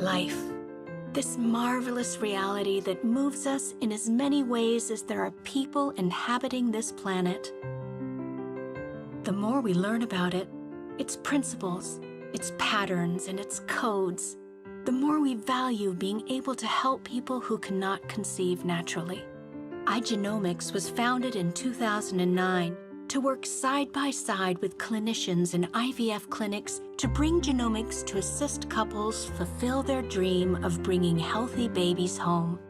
Life, this marvelous reality that moves us in as many ways as there are people inhabiting this planet. The more we learn about it, its principles, its patterns, and its codes, the more we value being able to help people who cannot conceive naturally. iGenomics was founded in 2009 to work side by side with clinicians in IVF clinics to bring genomics to assist couples fulfill their dream of bringing healthy babies home.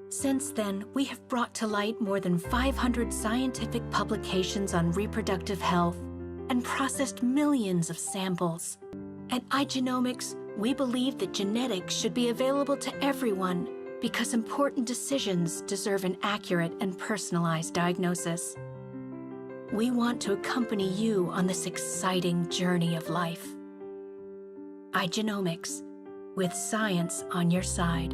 Since then, we have brought to light more than 500 scientific publications on reproductive health and processed millions of samples. At iGenomics, we believe that genetics should be available to everyone because important decisions deserve an accurate and personalized diagnosis. We want to accompany you on this exciting journey of life. iGenomics, with science on your side.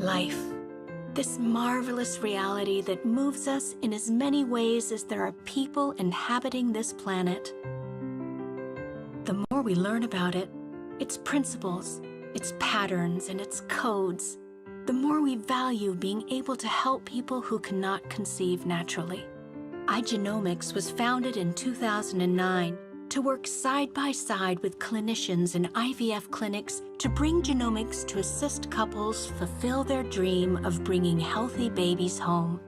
Life, this marvelous reality that moves us in as many ways as there are people inhabiting this planet. The more we learn about it, its principles, its patterns, and its codes, the more we value being able to help people who cannot conceive naturally. iGenomics was founded in 2009 to work side by side with clinicians in IVF clinics to bring genomics to assist couples fulfill their dream of bringing healthy babies home.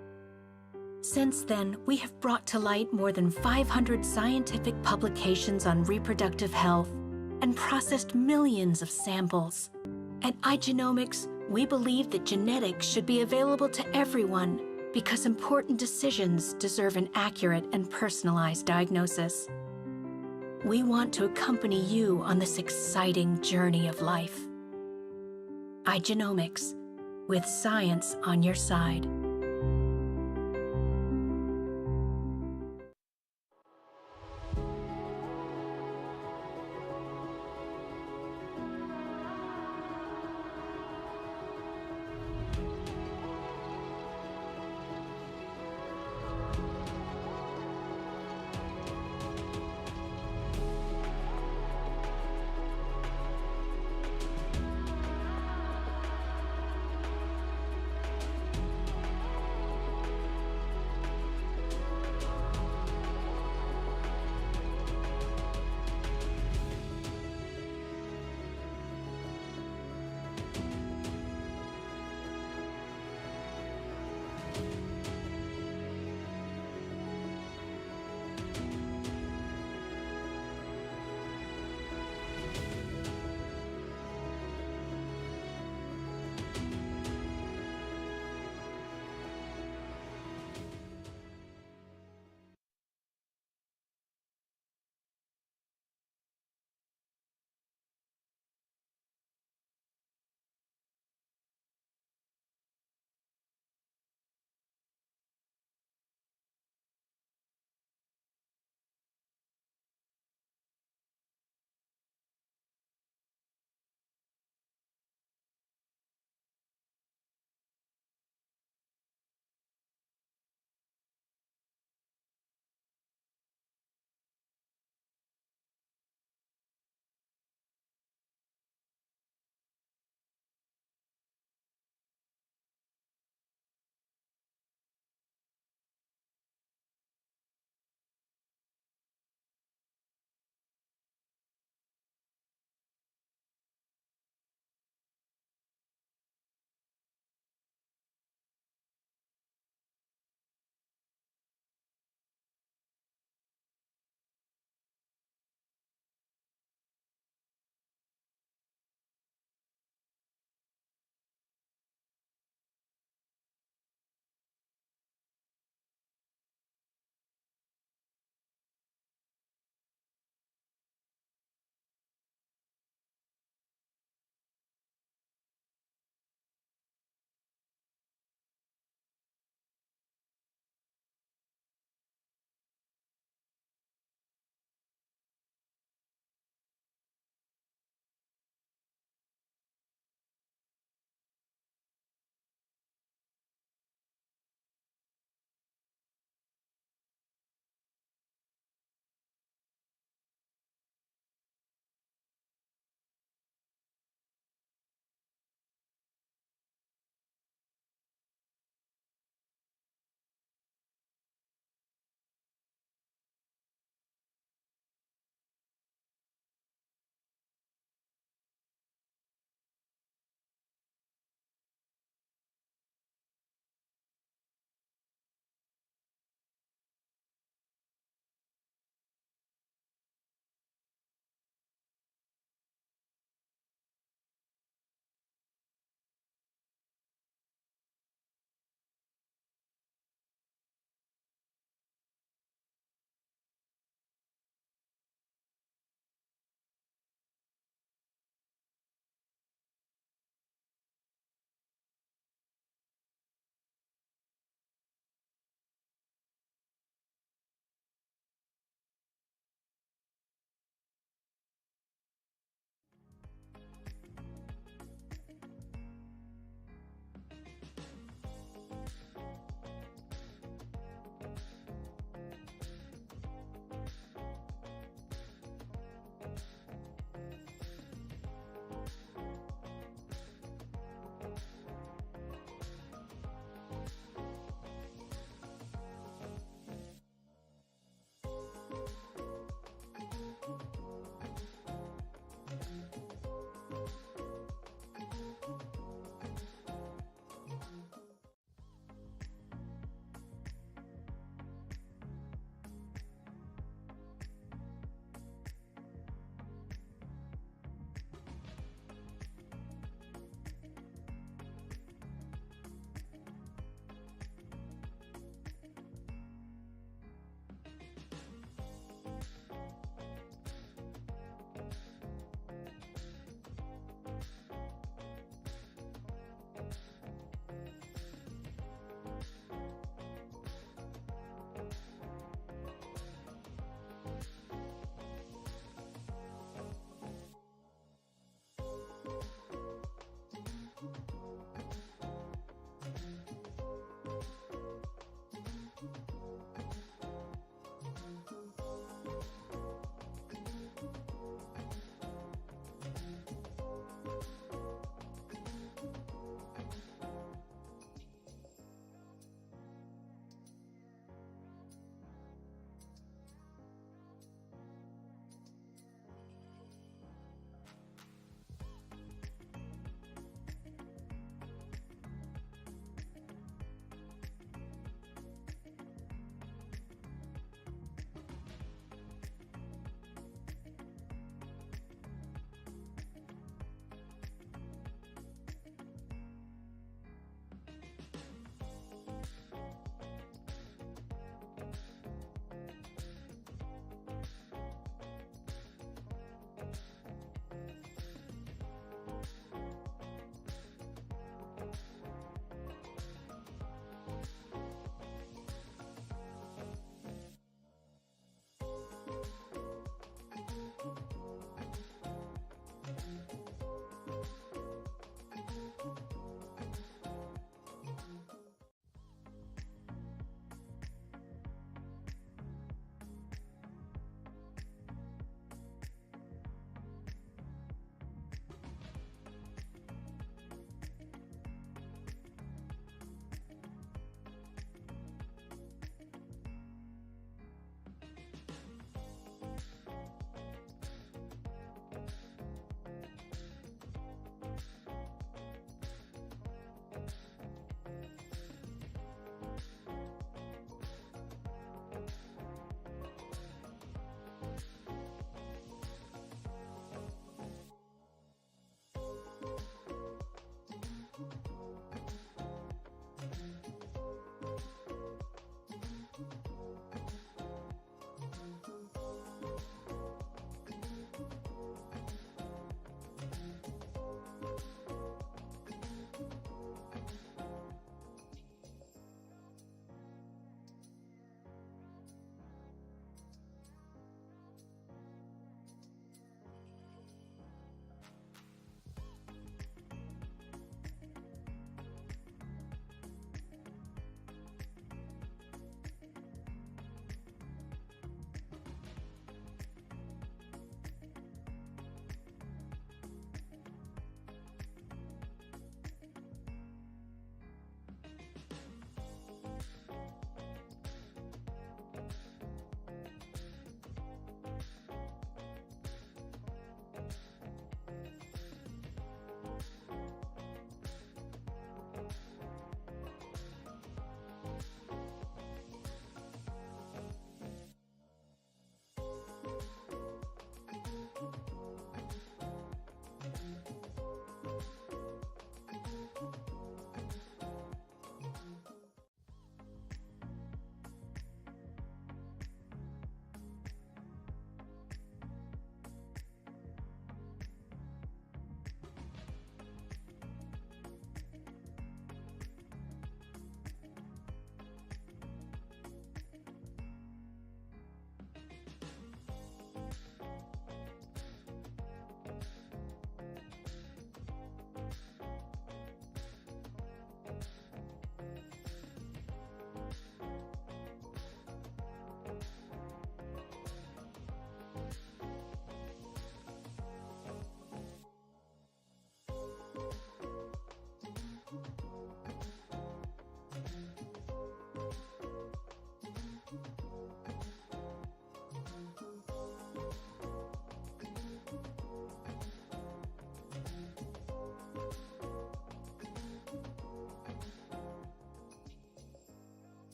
Since then, we have brought to light more than 500 scientific publications on reproductive health and processed millions of samples. At iGenomics, we believe that genetics should be available to everyone because important decisions deserve an accurate and personalized diagnosis. We want to accompany you on this exciting journey of life. iGenomics, with science on your side.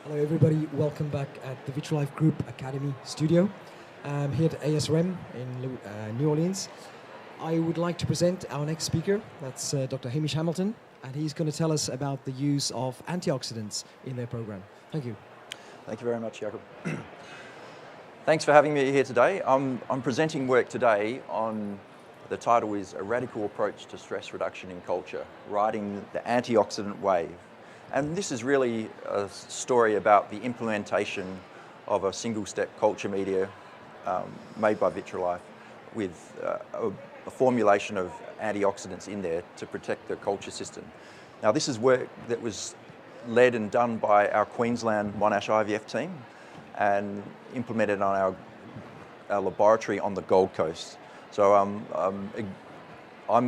Hello everybody, welcome back at the Vitrolife Group Academy Studio. I'm here at ASRM in New Orleans. I would like to present our next speaker. That's Dr. Hamish Hamilton, and he's going to tell us about the use of antioxidants in their program. Thank you. Thank you very much, Jaco. Thanks for having me here today. I'm presenting work today on, the title is A Radical Approach to Stress Reduction in Culture, Riding the Antioxidant Wave. And this is really a story about the implementation of a single-step culture media made by Vitrolife with a formulation of antioxidants in there to protect the culture system. Now this is work that was led and done by our Queensland Monash IVF team and implemented on our laboratory on the Gold Coast. So I'm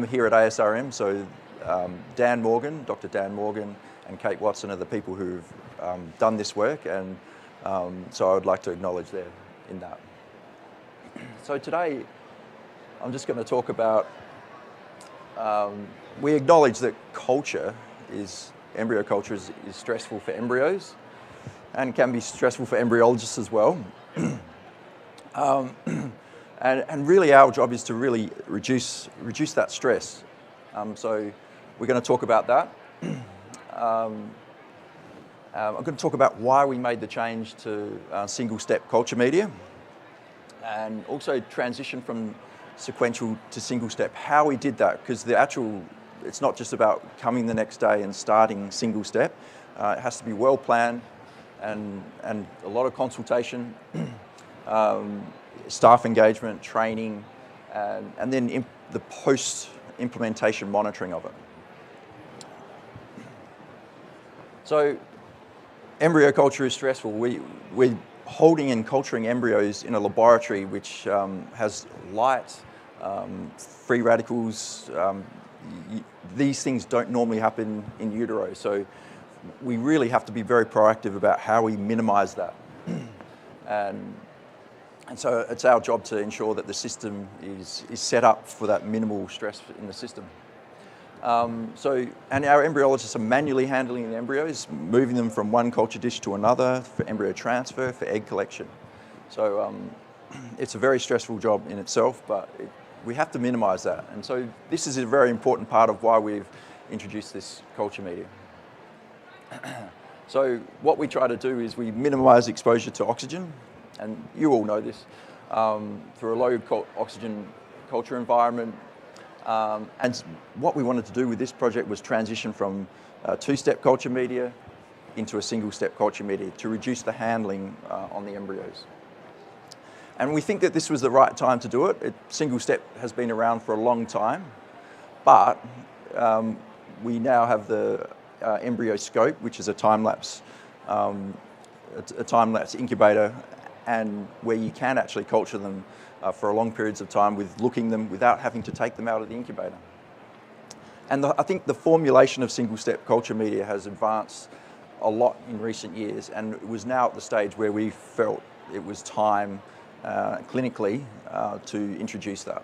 here at ASRM, so Dan Morgan, Dr. Dan Morgan and Kate Watson are the people who've done this work, and so I would like to acknowledge them in that. So today I'm just going to talk about, we acknowledge that embryo culture is stressful for embryos and can be stressful for embryologists as well. And really our job is to really reduce that stress. So we're going to talk about that. I'm going to talk about why we made the change to single-step culture media, and also transition from sequential to single-step, how we did that, because it's not just about coming the next day and starting single-step. It has to be well planned and a lot of consultation, staff engagement, training, and then the post-implementation monitoring of it. So embryo culture is stressful. We're holding and culturing embryos in a laboratory which has light, free radicals. These things don't normally happen in utero, so we really have to be very proactive about how we minimize that. And so it's our job to ensure that the system is set up for that minimal stress in the system. And our embryologists are manually handling the embryos, moving them from one culture dish to another for embryo transfer, for egg collection. So it's a very stressful job in itself, but we have to minimize that. And so this is a very important part of why we've introduced this culture media. So what we try to do is we minimize exposure to oxygen, and you all know this, through a low oxygen culture environment. And what we wanted to do with this project was transition from two-step culture media into a single-step culture media to reduce the handling on the embryos. And we think that this was the right time to do it. Single-step has been around for a long time, but we now have the embryo scope, which is a time-lapse incubator, and where you can actually culture them for long periods of time with looking them without having to take them out of the incubator. And I think the formulation of single-step culture media has advanced a lot in recent years, and it was now at the stage where we felt it was time clinically to introduce that.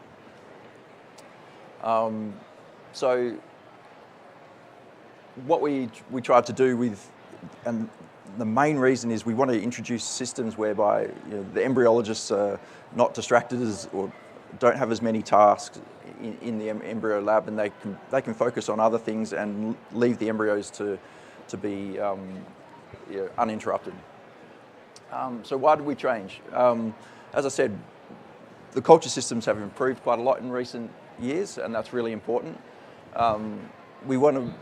So what we tried to do with, and the main reason is we want to introduce systems whereby the embryologists are not distracted or don't have as many tasks in the embryo lab, and they can focus on other things and leave the embryos to be uninterrupted. So why did we change? As I said, the culture systems have improved quite a lot in recent years, and that's really important. We want to,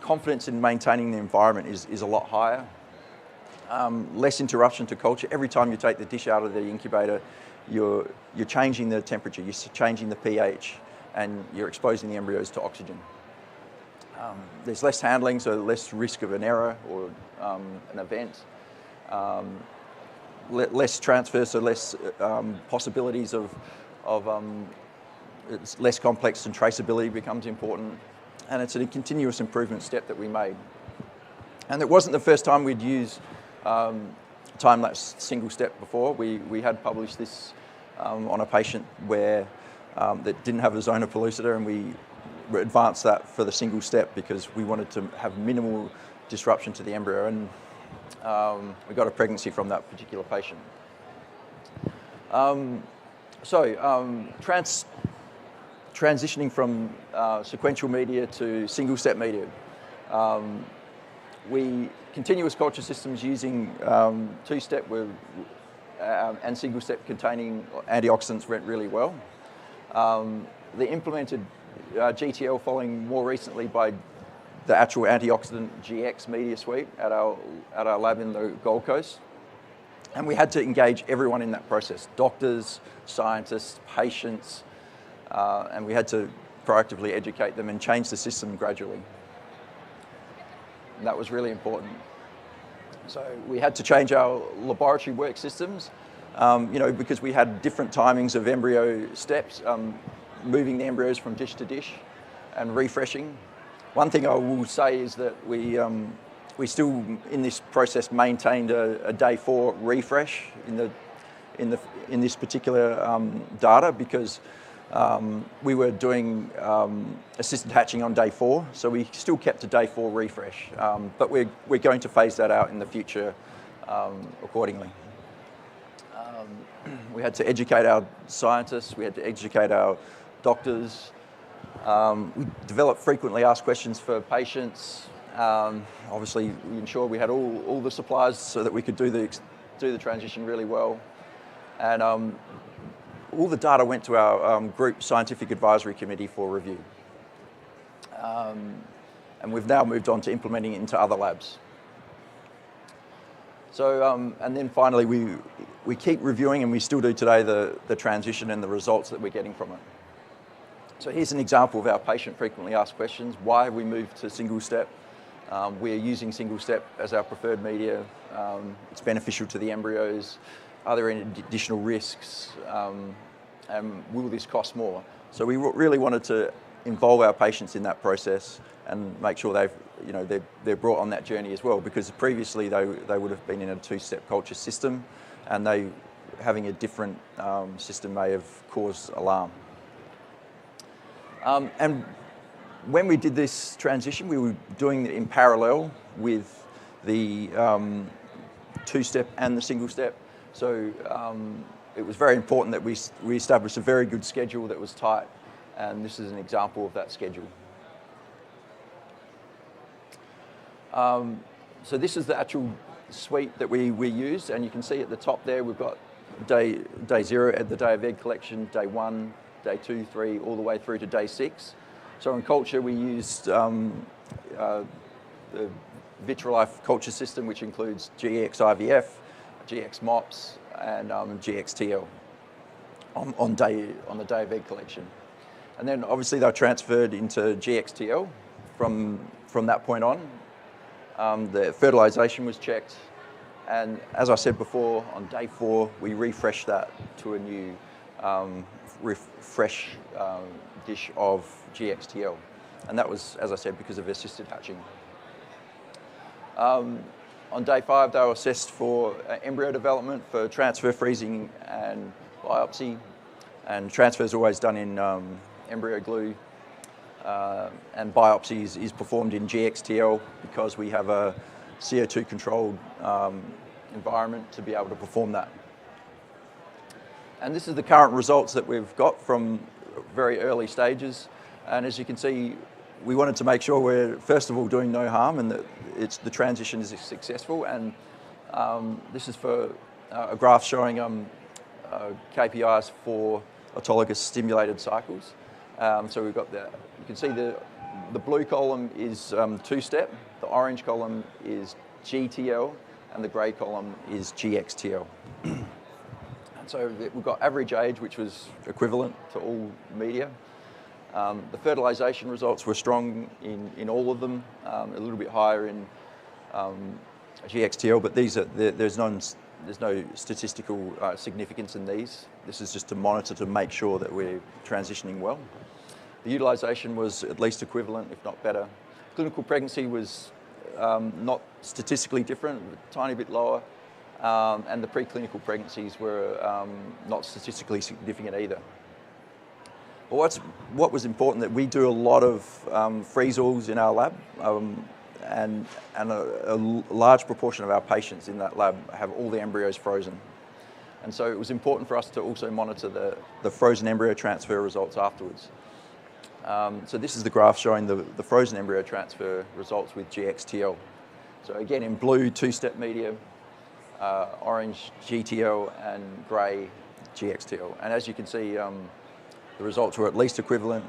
confidence in maintaining the environment is a lot higher. Less interruption to culture. Every time you take the dish out of the incubator, you're changing the temperature, you're changing the pH, and you're exposing the embryos to oxygen. There's less handling, so less risk of an error or an event. Less transfer, so less possibilities of it's less complex, and traceability becomes important. And it's a continuous improvement step that we made. And it wasn't the first time we'd used time-lapse single step before. We had published this on a patient where that didn't have a zona pellucida, and we advanced that for the single step because we wanted to have minimal disruption to the embryo, and we got a pregnancy from that particular patient. Transitioning from sequential media to single step media. We continuous culture systems using two-step and single-step containing antioxidants went really well. The implemented GTL following more recently by the actual antioxidant GX media suite at our lab in the Gold Coast. And we had to engage everyone in that process, doctors, scientists, patients, and we had to proactively educate them and change the system gradually. And that was really important. So we had to change our laboratory work systems, because we had different timings of embryo steps, moving the embryos from dish to dish and refreshing. One thing I will say is that we still, in this process, maintained a day 4 refresh in this particular data because we were doing assisted hatching on day 4, so we still kept a day 4 refresh. But we're going to phase that out in the future accordingly. We had to educate our scientists, we had to educate our doctors. We developed frequently asked questions for patients. Obviously, we ensured we had all the supplies so that we could do the transition really well. And all the data went to our group scientific advisory committee for review. And we've now moved on to implementing it into other labs. So, and then finally, we keep reviewing, and we still do today, the transition and the results that we're getting from it. So here's an example of our patient frequently asked questions. Why have we moved to single step? We're using single step as our preferred media. It's beneficial to the embryos. Are there any additional risks? And will this cost more? So we really wanted to involve our patients in that process and make sure they're brought on that journey as well, because previously they would have been in a 2-step culture system, and having a different system may have caused alarm. And when we did this transition, we were doing it in parallel with the 2-step and the single step. So it was very important that we established a very good schedule that was tight, and this is an example of that schedule. So this is the actual suite that we used, and you can see at the top there we've got day 0 at the day of egg collection, day 1, day 2, 3, all the way through to day 6. So in culture we used the Vitrolife culture system, which includes GX IVF, GX MOPS, and GXTL on the day of egg collection. And then obviously they're transferred into GXTL from that point on. The fertilization was checked, and as I said before, on day 4 we refreshed that to a new fresh dish of GXTL, and that was, as I said, because of assisted hatching. On day 5 they were assessed for embryo development, for transfer freezing and biopsy, and transfer is always done in embryo glue. And biopsy is performed in GXTL because we have a CO2 controlled environment to be able to perform that. And this is the current results that we've got from very early stages. And as you can see, we wanted to make sure we're first of all doing no harm and that the transition is successful. And this is for a graph showing KPIs for autologous stimulated cycles. So we've got you can see the blue column is 2-step, the orange column is GTL, and the grey column is GXTL. And so we've got average age, which was equivalent to all media. The fertilisation results were strong in all of them, a little bit higher in GXTL, but there's no statistical significance in these. This is just to monitor to make sure that we're transitioning well. The utilisation was at least equivalent, if not better. Clinical pregnancy was not statistically different, a tiny bit lower, and the preclinical pregnancies were not statistically significant either. But what was important that we do a lot of freeze-alls in our lab, and a large proportion of our patients in that lab have all the embryos frozen. And so it was important for us to also monitor the frozen embryo transfer results afterwards. So this is the graph showing the frozen embryo transfer results with GXTL. So again, in blue, 2-step media, orange GTL and grey GXTL. And as you can see, the results were at least equivalent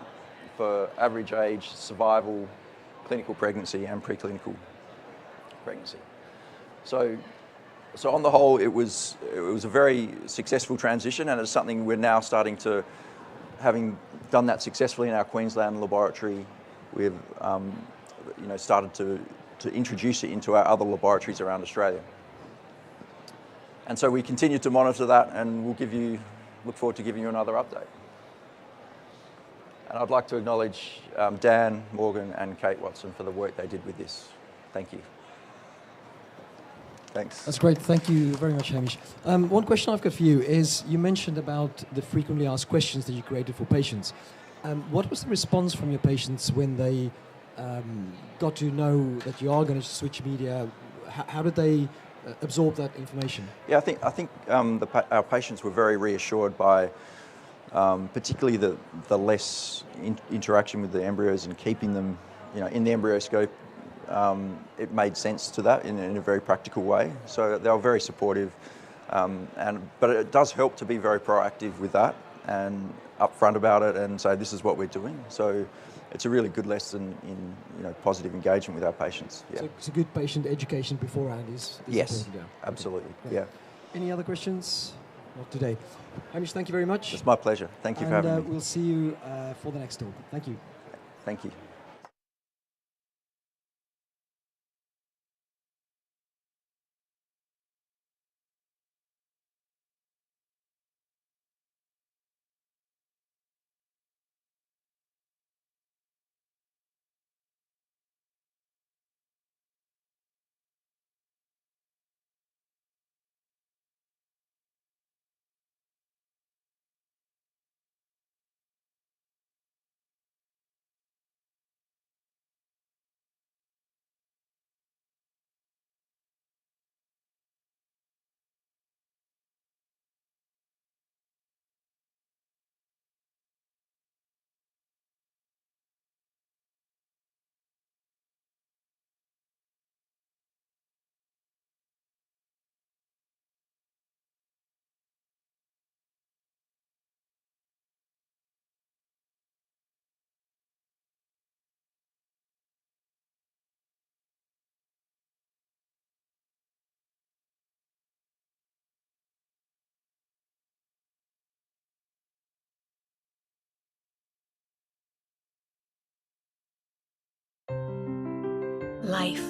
for average age, survival, clinical pregnancy and preclinical pregnancy. So on the whole, it was a very successful transition, and it's something we're now starting to, having done that successfully in our Queensland laboratory, we've started to introduce it into our other laboratories around Australia. And so we continue to monitor that, and we'll look forward to giving you another update. And I'd like to acknowledge Dan, Morgan and Kate Watson for the work they did with this. Thank you. Thanks. That's great. Thank you very much, Hamish. One question I've got for you is, you mentioned about the frequently asked questions that you created for patients. What was the response from your patients when they got to know that you are going to switch media? How did they absorb that information? Yeah, I think our patients were very reassured by particularly the less interaction with the embryos and keeping them, in the embryoscope. It made sense to that in a very practical way. So they were very supportive, but it does help to be very proactive with that and upfront about it and say this is what we're doing. So it's a really good lesson in positive engagement with our patients. Yeah. So it's a good patient education beforehand is yes, important. Yeah. Absolutely. Okay. Yeah. Any other questions? Not today. Hamish, thank you very much. It's my pleasure. Thank you for having me. We'll see you for the next talk. Thank you. Thank you. Life,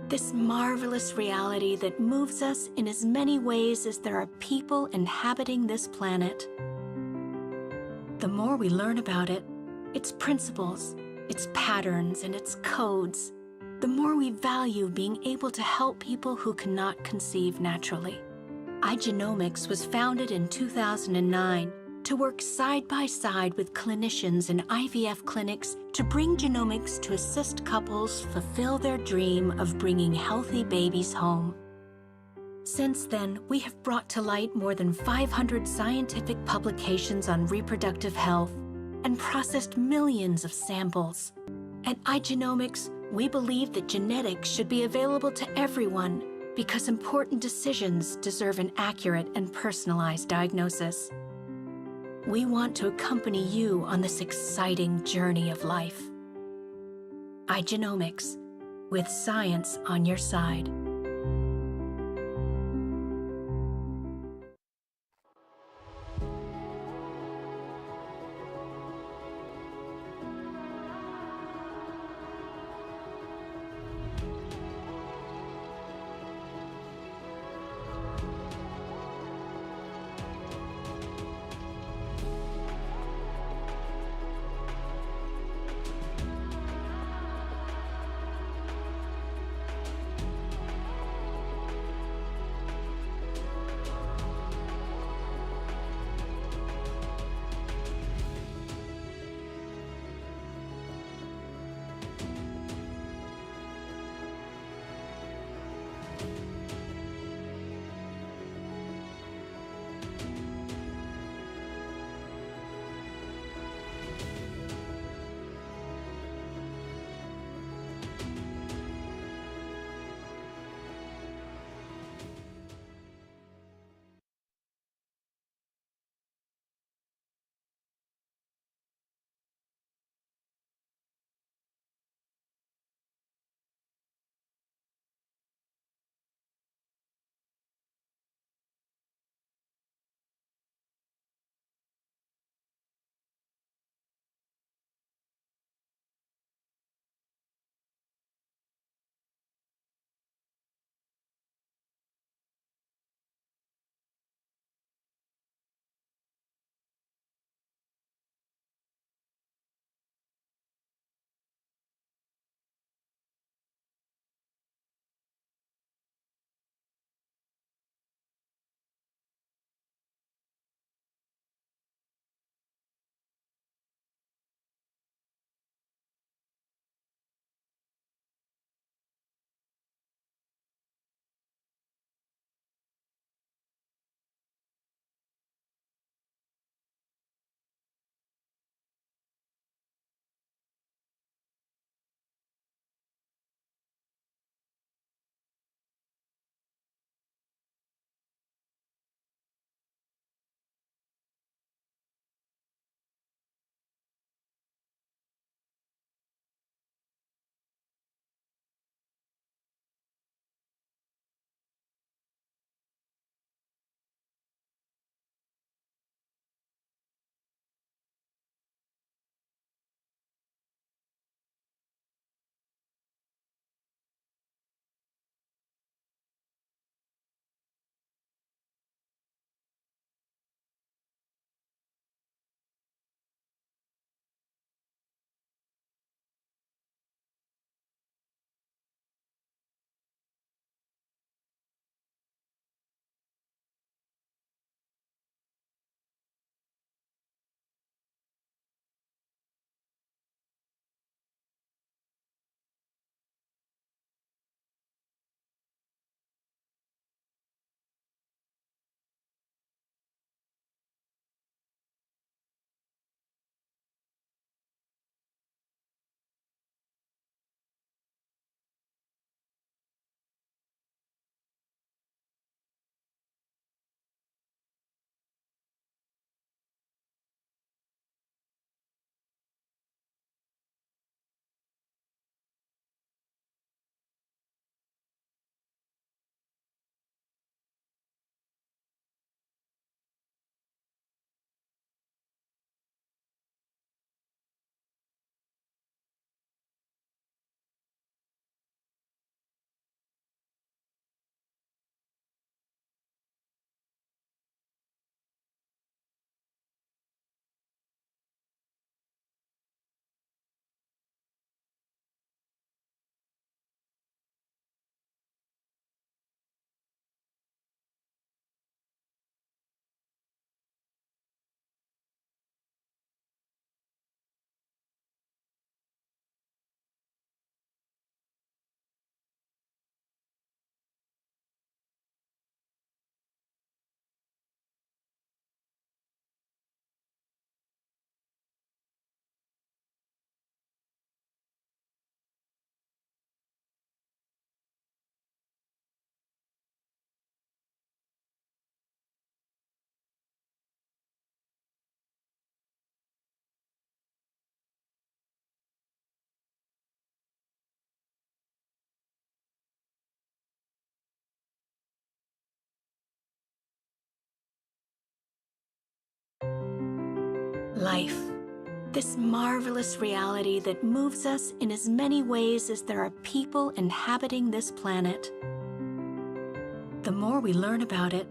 this marvelous reality that moves us in as many ways as there are people inhabiting this planet. The more we learn about it, its principles, its patterns, and its codes, the more we value being able to help people who cannot conceive naturally. iGenomics was founded in 2009 to work side by side with clinicians in IVF clinics to bring genomics to assist couples fulfill their dream of bringing healthy babies home. Since then, we have brought to light more than 500 scientific publications on reproductive health and processed millions of samples. At iGenomics, we believe that genetics should be available to everyone because important decisions deserve an accurate and personalized diagnosis. We want to accompany you on this exciting journey of life. iGenomics, with science on your side. Life. This marvelous reality that moves us in as many ways as there are people inhabiting this planet. The more we learn about it,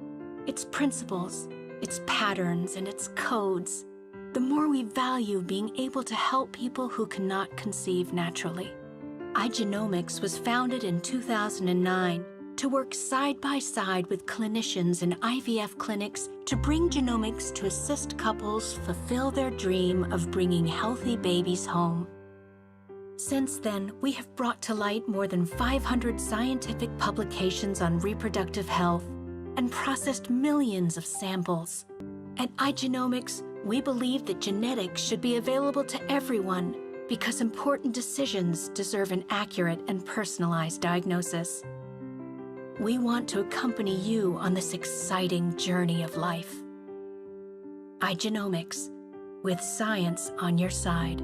its principles, its patterns, and its codes, the more we value being able to help people who cannot conceive naturally. iGenomics was founded in 2009 to work side by side with clinicians in IVF clinics to bring genomics to assist couples fulfill their dream of bringing healthy babies home. Since then, we have brought to light more than 500 scientific publications on reproductive health and processed millions of samples. At iGenomics, we believe that genetics should be available to everyone because important decisions deserve an accurate and personalized diagnosis. We want to accompany you on this exciting journey of life. iGenomics, with science on your side.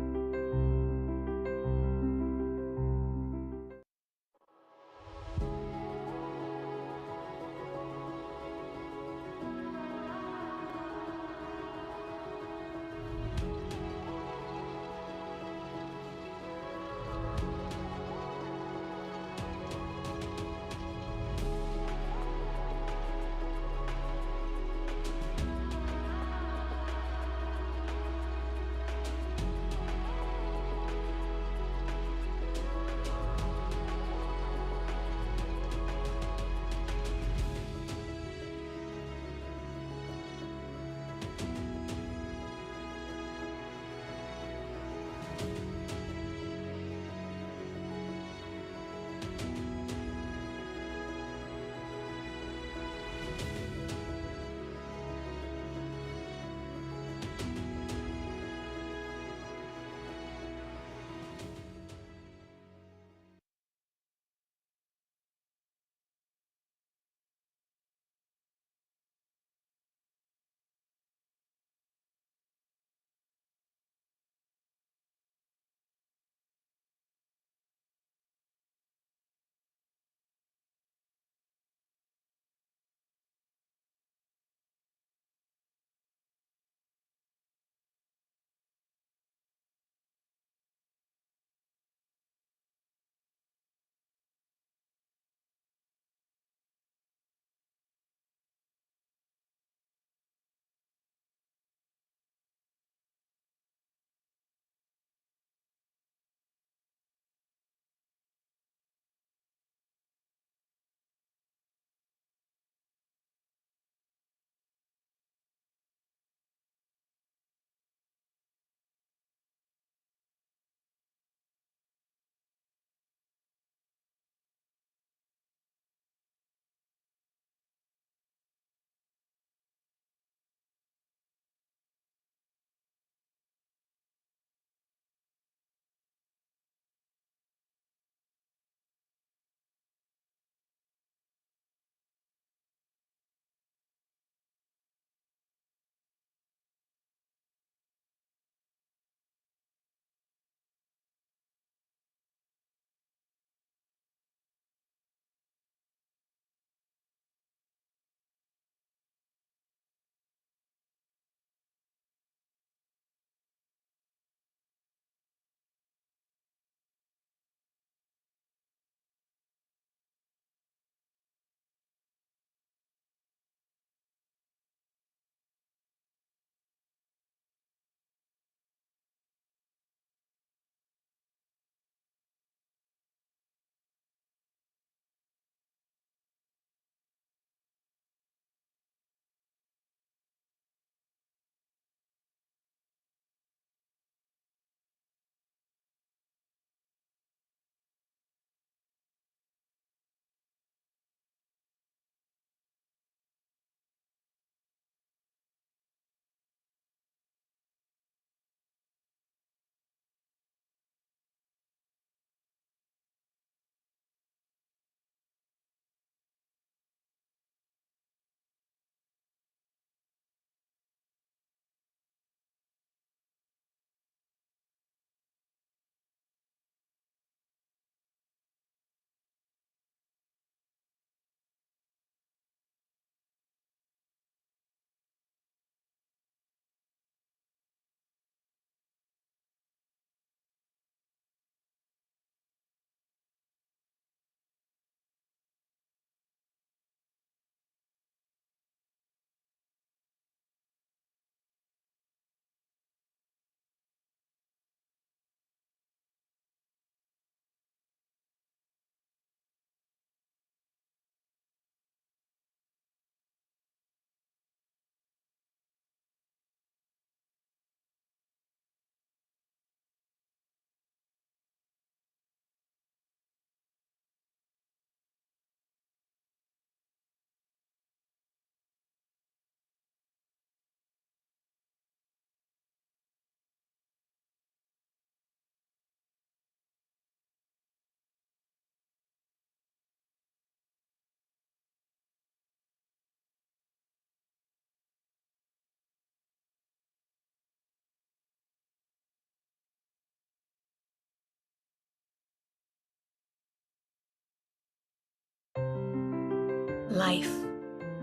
Life,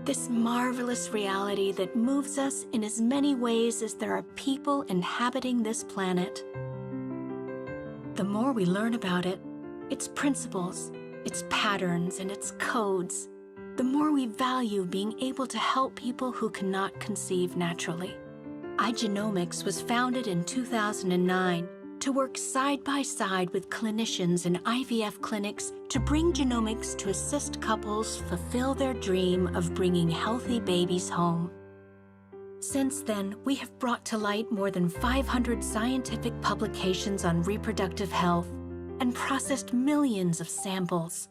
this marvelous reality that moves us in as many ways as there are people inhabiting this planet. The more we learn about it, its principles, its patterns, and its codes, the more we value being able to help people who cannot conceive naturally. iGenomics was founded in 2009 to work side by side with clinicians in IVF clinics to bring genomics to assist couples fulfill their dream of bringing healthy babies home. Since then, we have brought to light more than 500 scientific publications on reproductive health and processed millions of samples.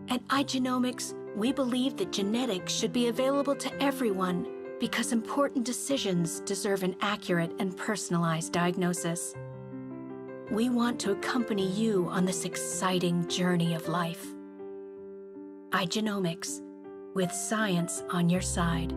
At iGenomics, we believe that genetics should be available to everyone because important decisions deserve an accurate and personalized diagnosis. We want to accompany you on this exciting journey of life. iGenomics, with science on your side.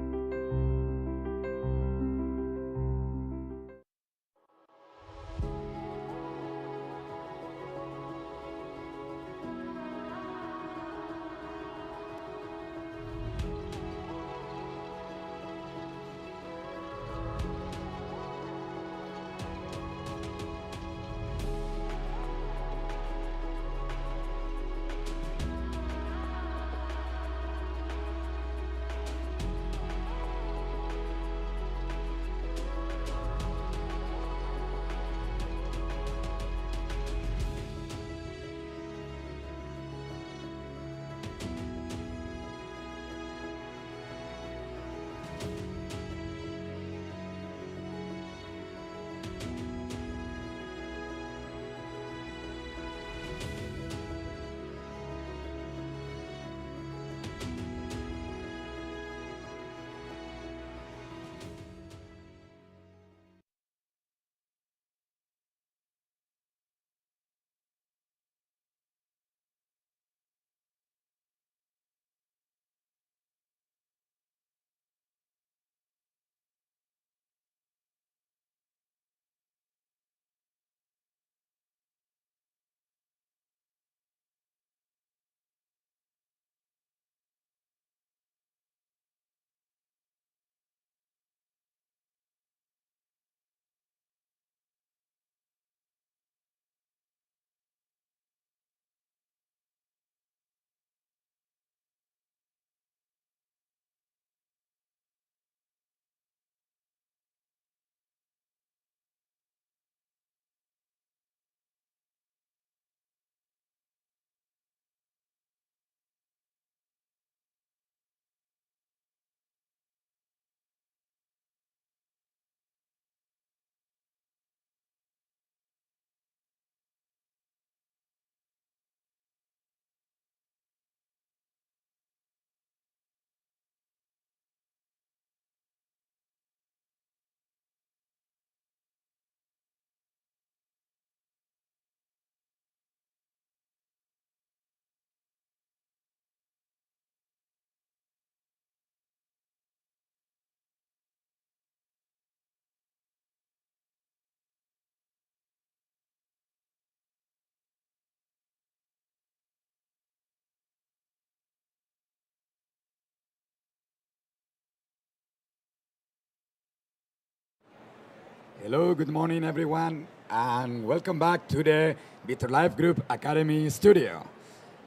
Hello, good morning, everyone, and welcome back to the Vitrolife Group Academy Studio.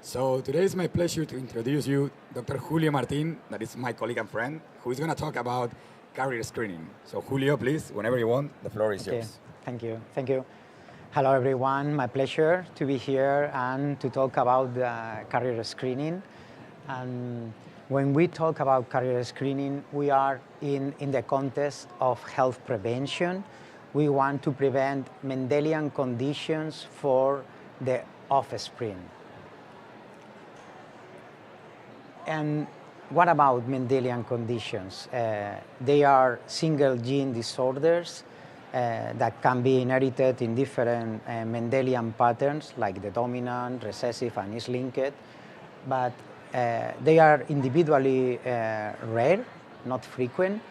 So today is my pleasure to introduce you Dr. Julio Martin, that is my colleague and friend, who is going to talk about carrier screening. So Julio, please, whenever you want, the floor is yours. Thank you. Thank you. Hello, everyone. My pleasure to be here and to talk about carrier screening. And when we talk about carrier screening, we are in the context of health prevention. We want to prevent Mendelian conditions for the offspring. And what about Mendelian conditions? They are single gene disorders that can be inherited in different Mendelian patterns, like the dominant, recessive, and X-linked. But they are individually rare, not frequent.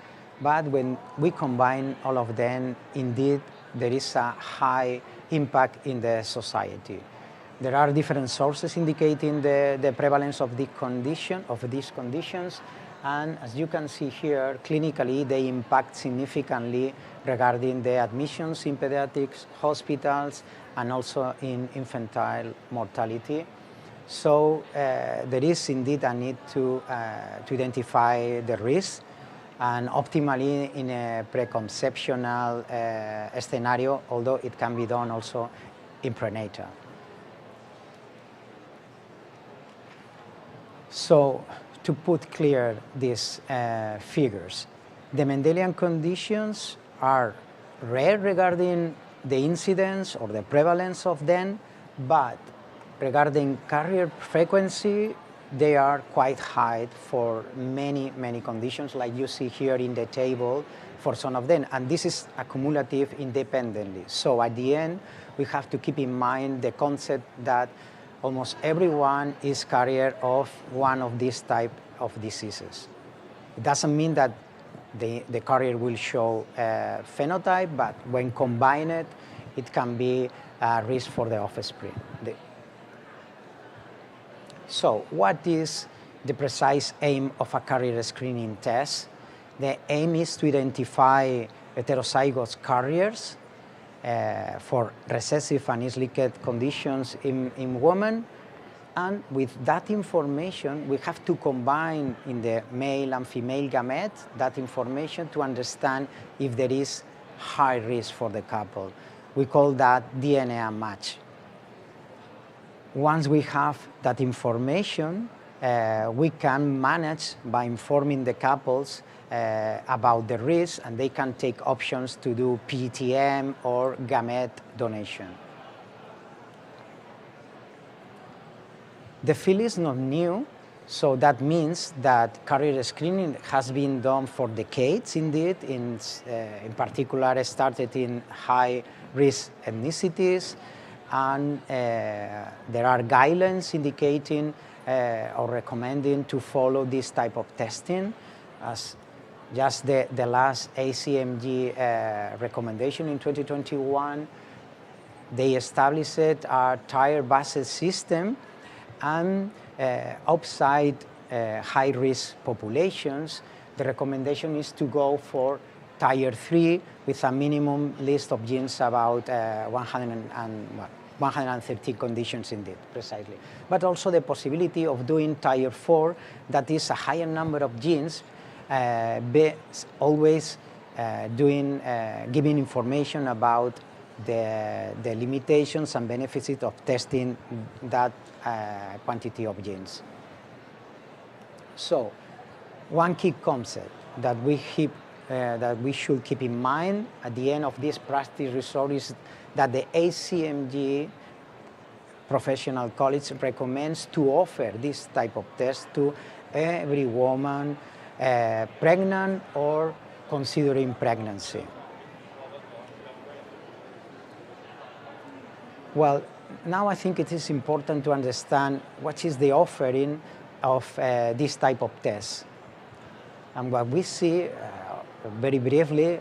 But when we combine all of them, indeed, there is a high impact in the society. There are different sources indicating the prevalence of these conditions, and as you can see here, clinically they impact significantly regarding the admissions in pediatrics hospitals and also in infantile mortality. So there is indeed a need to identify the risk, and optimally in a preconceptional scenario, although it can be done also in prenatal. So to put clear these figures, the Mendelian conditions are rare regarding the incidence or the prevalence of them, but regarding carrier frequency, they are quite high for many, many conditions, like you see here in the table for some of them. And this is accumulative independently. So at the end, we have to keep in mind the concept that almost everyone is carrier of one of these type of diseases. It doesn't mean that the carrier will show a phenotype, but when combined, it can be a risk for the offspring. So what is the precise aim of a carrier screening test? The aim is to identify heterozygous carriers for recessive and X-linked conditions in women. And with that information, we have to combine in the male and female gamete that information to understand if there is high risk for the couple. We call that DNA match. Once we have that information, we can manage by informing the couples about the risk, and they can take options to do PTM or gamete donation. The field is not new, so that means that carrier screening has been done for decades indeed, in particular started in high-risk ethnicities, and there are guidelines indicating or recommending to follow this type of testing. As just the last ACMG recommendation in 2021, they established a tier-based system, and outside high-risk populations, the recommendation is to go for tier 3 with a minimum list of genes about 113 conditions indeed, precisely. But also the possibility of doing tier 4, that is a higher number of genes, always giving information about the limitations and benefits of testing that quantity of genes. So, one key concept that we should keep in mind at the end of this practice resort is that the ACMG Professional College recommends to offer this type of test to every woman pregnant or considering pregnancy. Well, now I think it is important to understand what is the offering of this type of tests. And what we see, very briefly,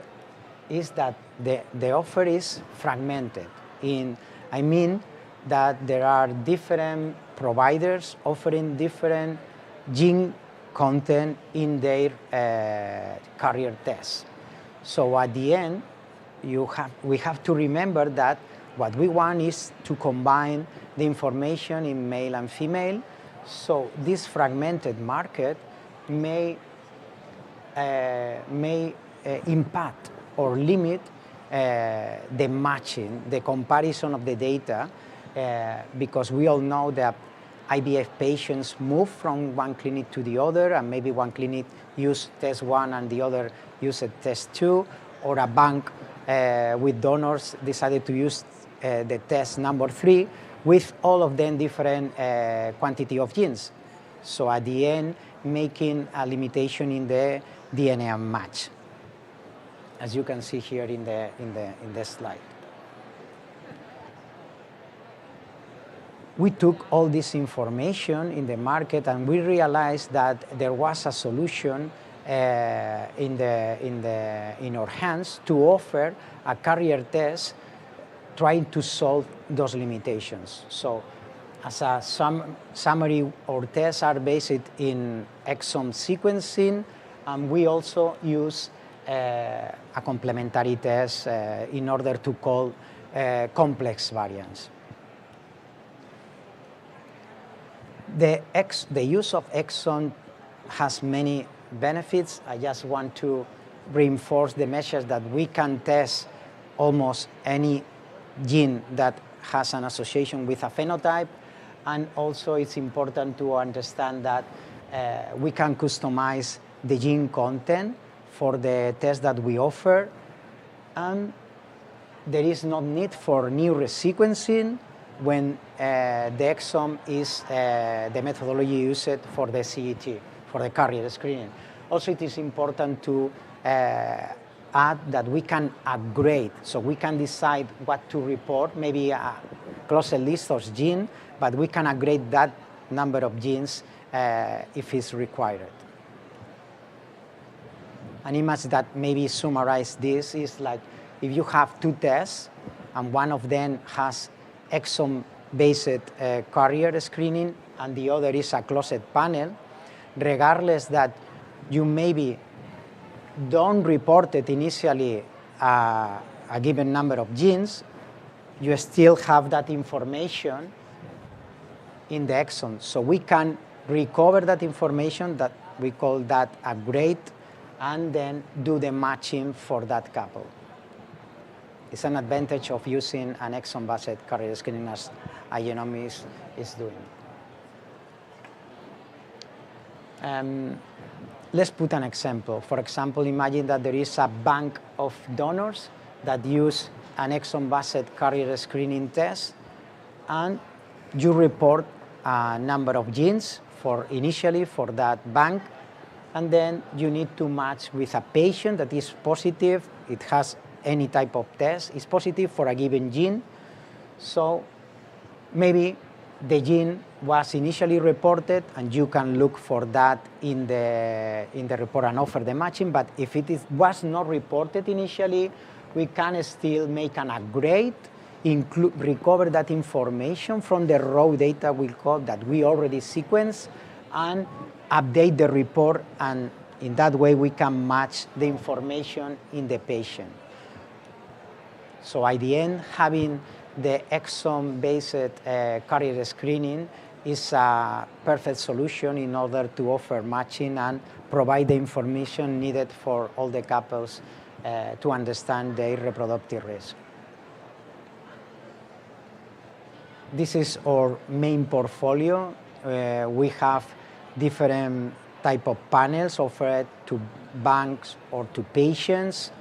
is that the offer is fragmented. I mean that there are different providers offering different gene content in their carrier tests. So at the end, we have to remember that what we want is to combine the information in male and female. So this fragmented market may impact or limit the matching, the comparison of the data, because we all know that IVF patients move from one clinic to the other, and maybe one clinic use test 1 and the other use test 2, or a bank with donors decided to use the test number 3, with all of them different quantity of genes. So at the end, making a limitation in the DNA match, as you can see here in the slide. We took all this information in the market, and we realized that there was a solution in our hands to offer a carrier test trying to solve those limitations. So as a summary, our tests are based in exome sequencing, and we also use a complementary test in order to call complex variants. The use of exome has many benefits. I just want to reinforce the message that we can test almost any gene that has an association with a phenotype, and also it's important to understand that we can customize the gene content for the test that we offer, and there is no need for new resequencing when the exome is the methodology used for the CET, for the carrier screening. Also, it is important to add that we can upgrade, so we can decide what to report, maybe a closed list of genes, but we can upgrade that number of genes if it's required. An image that maybe summarize this is like if you have two tests and one of them has exome-based carrier screening and the other is a closed panel, regardless that you maybe don't report it initially a given number of genes, you still have that information in the exome. So we can recover that information, that we call that upgrade, and then do the matching for that couple. It's an advantage of using an exome-based carrier screening as Igenomix is doing. Let's put an example. For example, imagine that there is a bank of donors that use an exome-based carrier screening test, and you report a number of genes initially for that bank, and then you need to match with a patient that is positive. It has any type of test, is positive for a given gene. So maybe the gene was initially reported, and you can look for that in the report and offer the matching. But if was not reported initially, we can still make an upgrade, recover that information from the raw data that we already sequenced, and update the report, and in that way we can match the information in the patient. So at the end, having the exome-based carrier screening is a perfect solution in order to offer matching and provide the information needed for all the couples to understand their reproductive risk. This is our main portfolio. We have different type of panels offered to banks or to patients.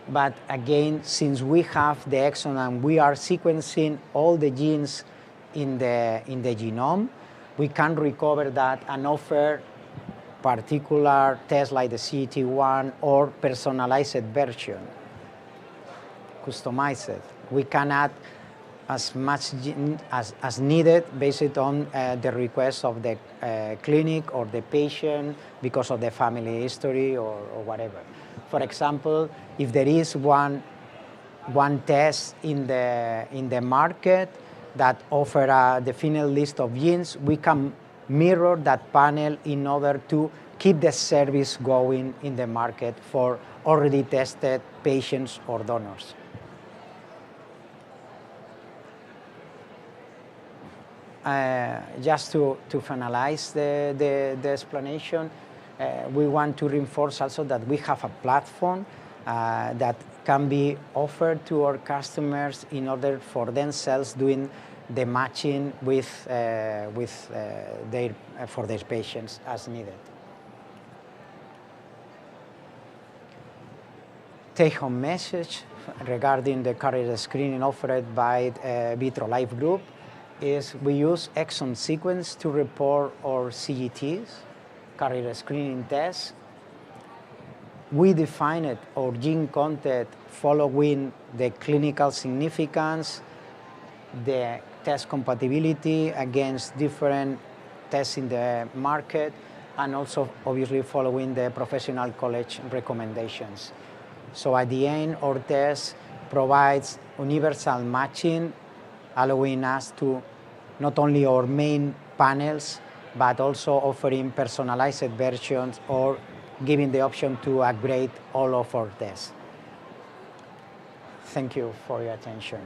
But again, since we have the exome and we are sequencing all the genes in the genome, we can recover that and offer particular tests like the CET1 or personalized version, customized. We can add as much as needed based on the request of the clinic or the patient because of the family history or whatever. For example, if there is one test in the market that offer a definite list of genes, we can mirror that panel in order to keep the service going in the market for already tested patients or donors. Just to finalize the explanation, we want to reinforce also that we have a platform that can be offered to our customers in order for themselves doing the matching for their patients as needed. Take-home message regarding the carrier screening offered by Vitrolife Group is we use exome sequence to report our CGTs, carrier screening tests. We defined our gene content following the clinical significance, the test compatibility against different tests in the market, and also obviously following the professional college recommendations. So at the end, our test provides universal matching allowing us to not only our main panels, but also offering personalized versions or giving the option to upgrade all of our tests. Thank you for your attention.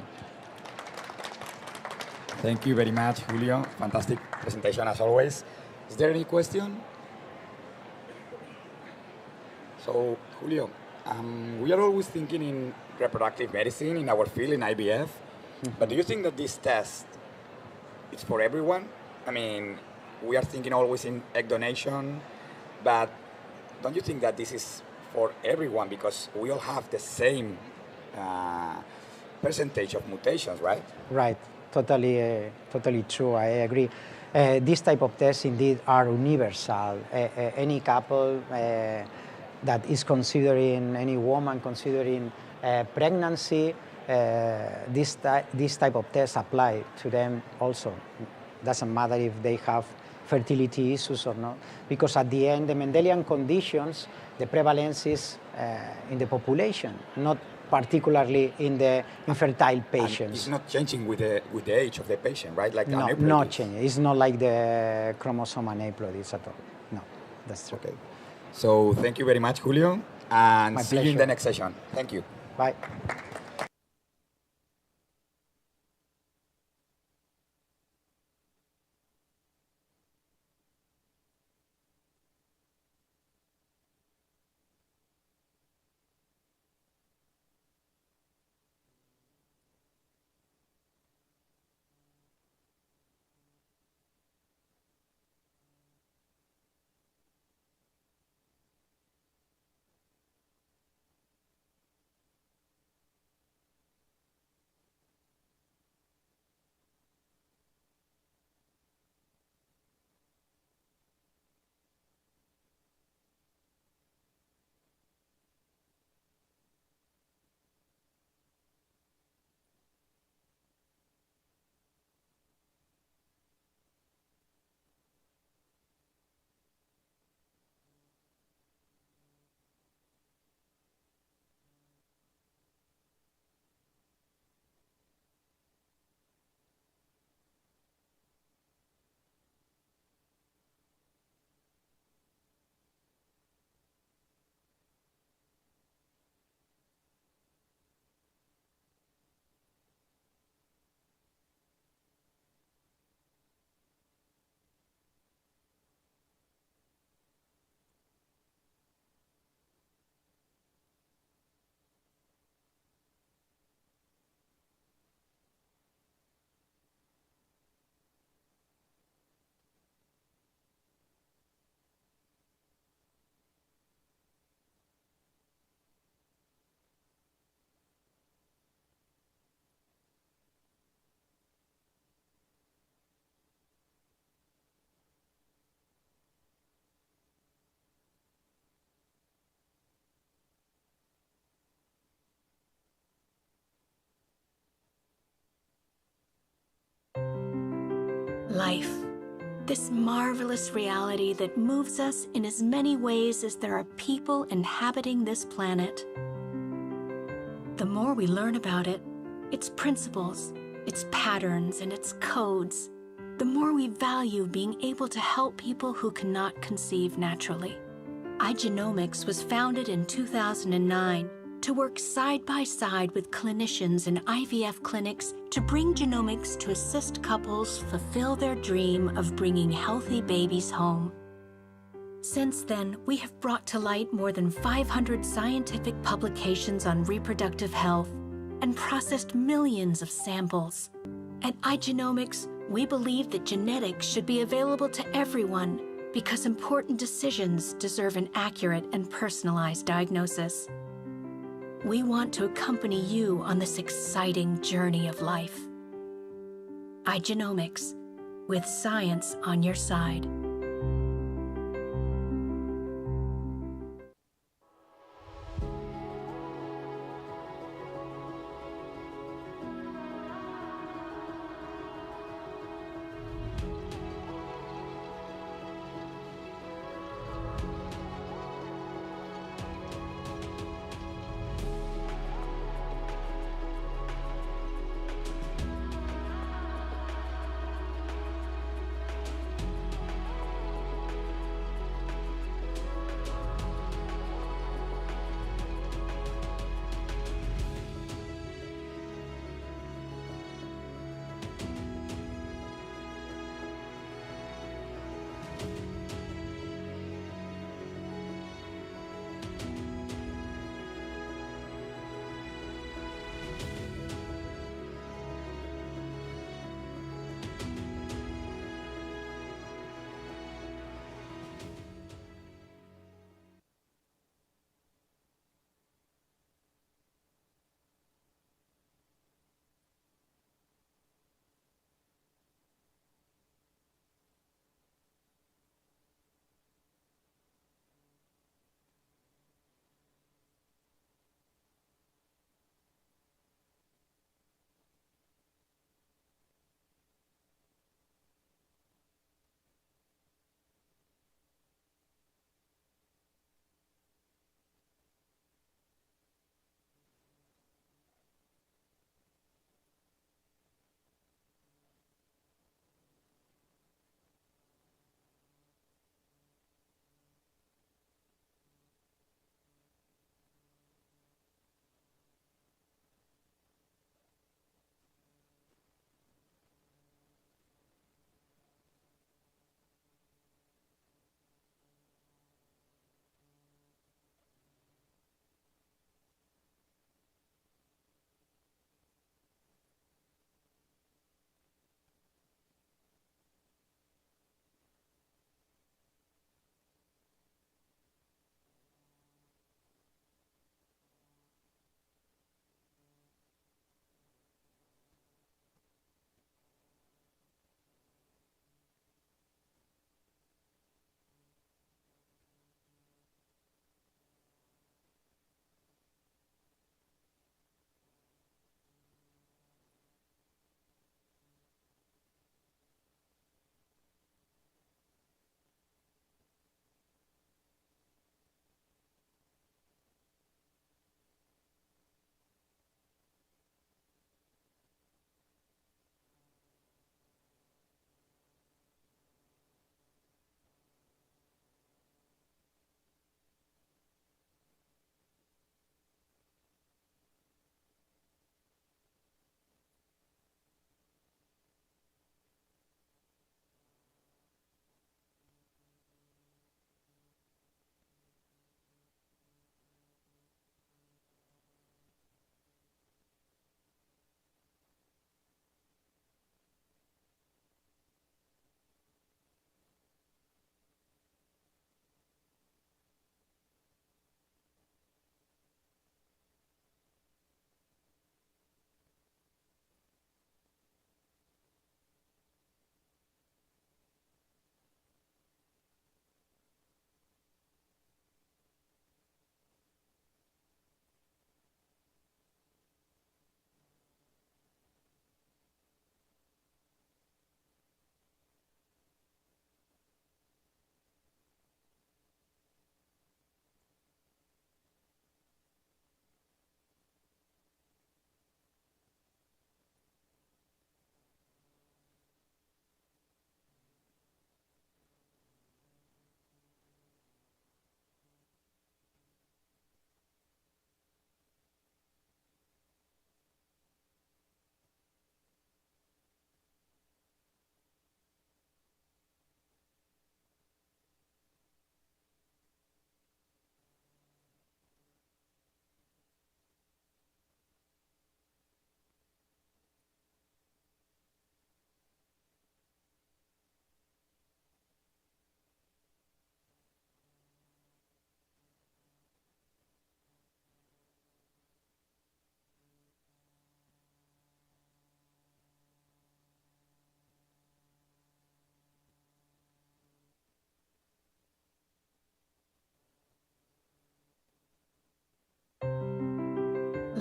Thank you very much, Julio. Fantastic presentation as always. Is there any question? So, Julio, we are always thinking in reproductive medicine in our field, in IVF, but do you think that this test is for everyone? I mean, we are thinking always in egg donation, but don't you think that this is for everyone because we all have the same percentage of mutations, right? Right, totally true, I agree. These type of tests indeed are universal. Any couple that is considering, any woman considering pregnancy, this type of tests apply to them also. Doesn't matter if they have fertility issues or not, because at the end, the Mendelian conditions, the prevalence is in the population, not particularly in the infertile patients. And it's not changing with the age of the patient, right? Like no, not changing. It's not like the chromosome aneuploidies at all. No, that's true. Okay. So thank you very much, Julio, and My see you in the next session. Thank you. Bye. Life, this marvelous reality that moves us in as many ways as there are people inhabiting this planet. The more we learn about it, its principles, its patterns, and its codes, the more we value being able to help people who cannot conceive naturally. iGenomics was founded in 2009 to work side by side with clinicians in IVF clinics to bring genomics to assist couples fulfill their dream of bringing healthy babies home. Since then, we have brought to light more than 500 scientific publications on reproductive health and processed millions of samples. At iGenomics, we believe that genetics should be available to everyone because important decisions deserve an accurate and personalized diagnosis. We want to accompany you on this exciting journey of life. iGenomics, with science on your side.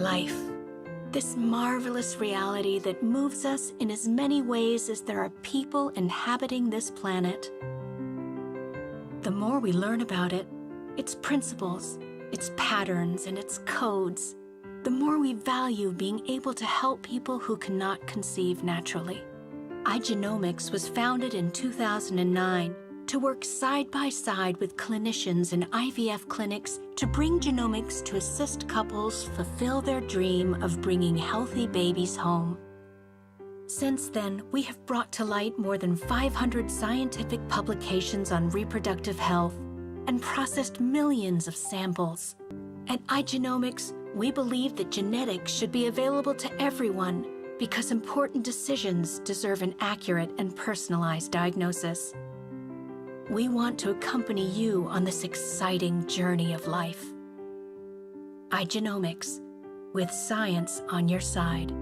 Life, this marvelous reality that moves us in as many ways as there are people inhabiting this planet. The more we learn about it, its principles, its patterns, and its codes, the more we value being able to help people who cannot conceive naturally. iGenomics was founded in 2009 to work side by side with clinicians in IVF clinics to bring genomics to assist couples fulfill their dream of bringing healthy babies home. Since then, we have brought to light more than 500 scientific publications on reproductive health and processed millions of samples. At iGenomics, we believe that genetics should be available to everyone because important decisions deserve an accurate and personalized diagnosis. We want to accompany you on this exciting journey of life. iGenomics, with science on your side.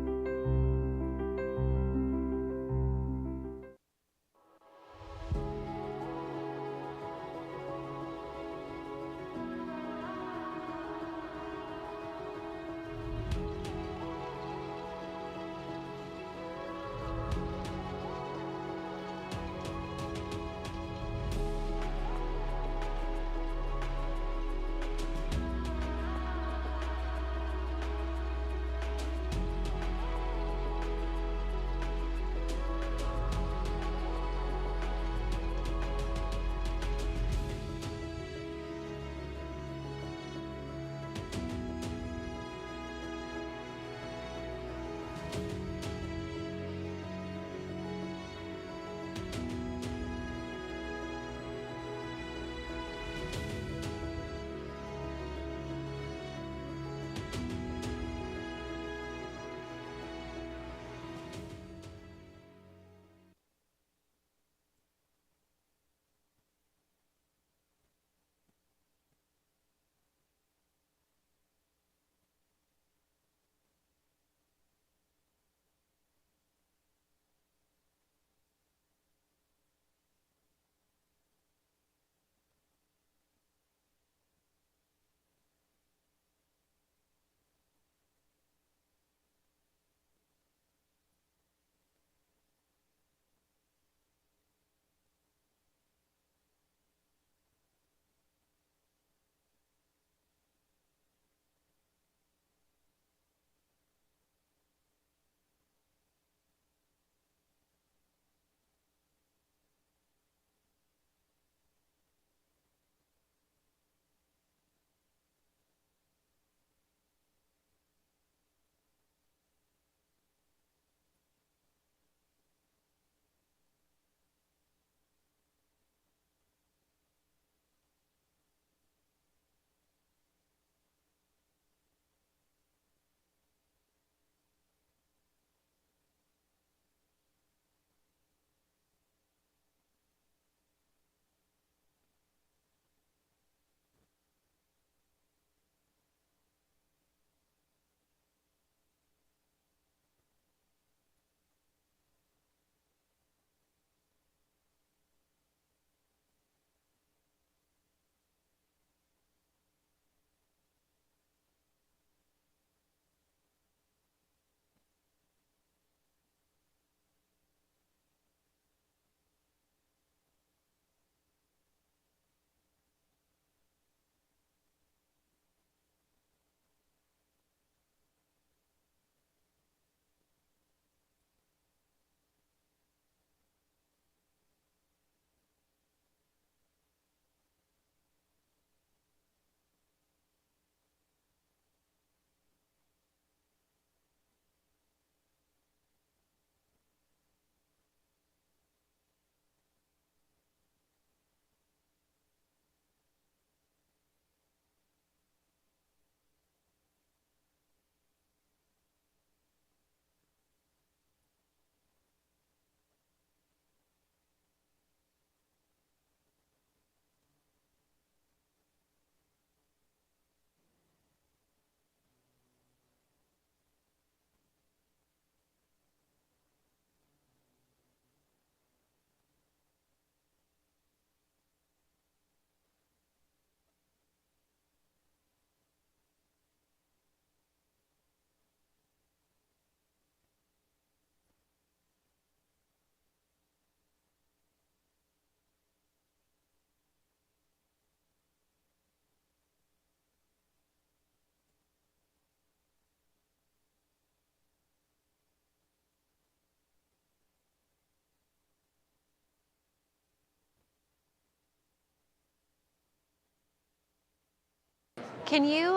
Can you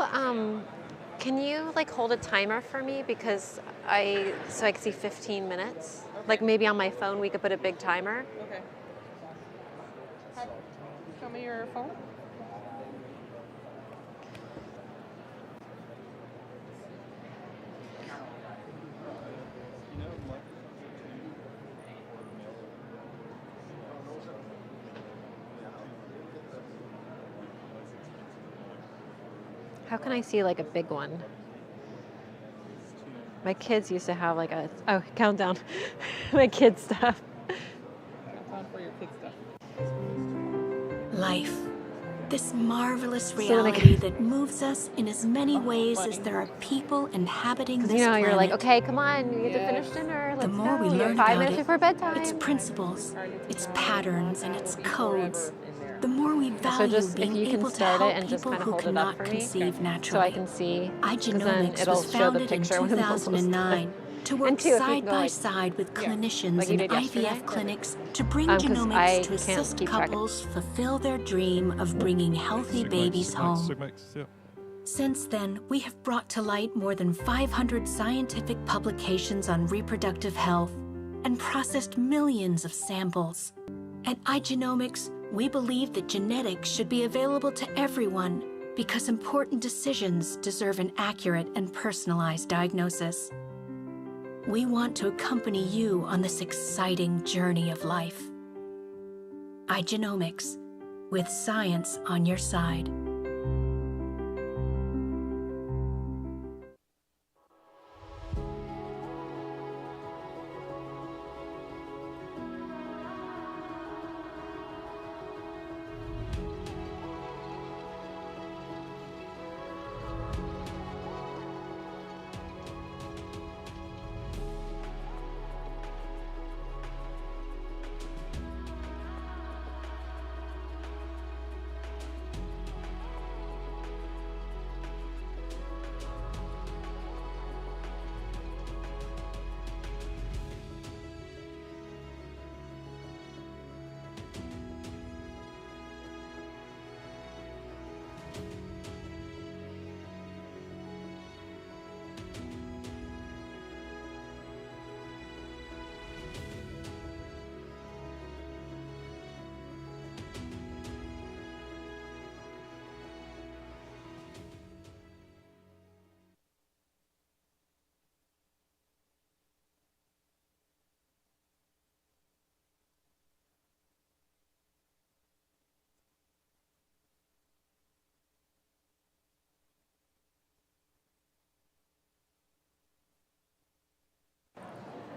like hold a timer for me because so I can see 15 minutes? Okay. Like maybe on my phone we could put a big timer. Okay. Show me your phone. How can I see like a big one? My kids used to have like countdown. My kids stuff. Countdown for your kids stuff. Life. This marvelous reality that moves us in as many ways as there are people inhabiting this planet. You're like, okay, come on, we get to finish dinner. Let's the more go. we learn 5 about minutes before bedtime. its principles, its patterns, and its codes, the more we value being able to help people who cannot conceive naturally. So I can see. iGenomics was founded in 2009 to work side by side with clinicians in IVF clinics to bring genomics to assist couples fulfill their dream of bringing healthy babies home. Since then, we have brought to light more than 500 scientific publications on reproductive health and processed millions of samples. At iGenomics, we believe that genetics should be available to everyone because important decisions deserve an accurate and personalized diagnosis. We want to accompany you on this exciting journey of life. iGenomics, with science on your side.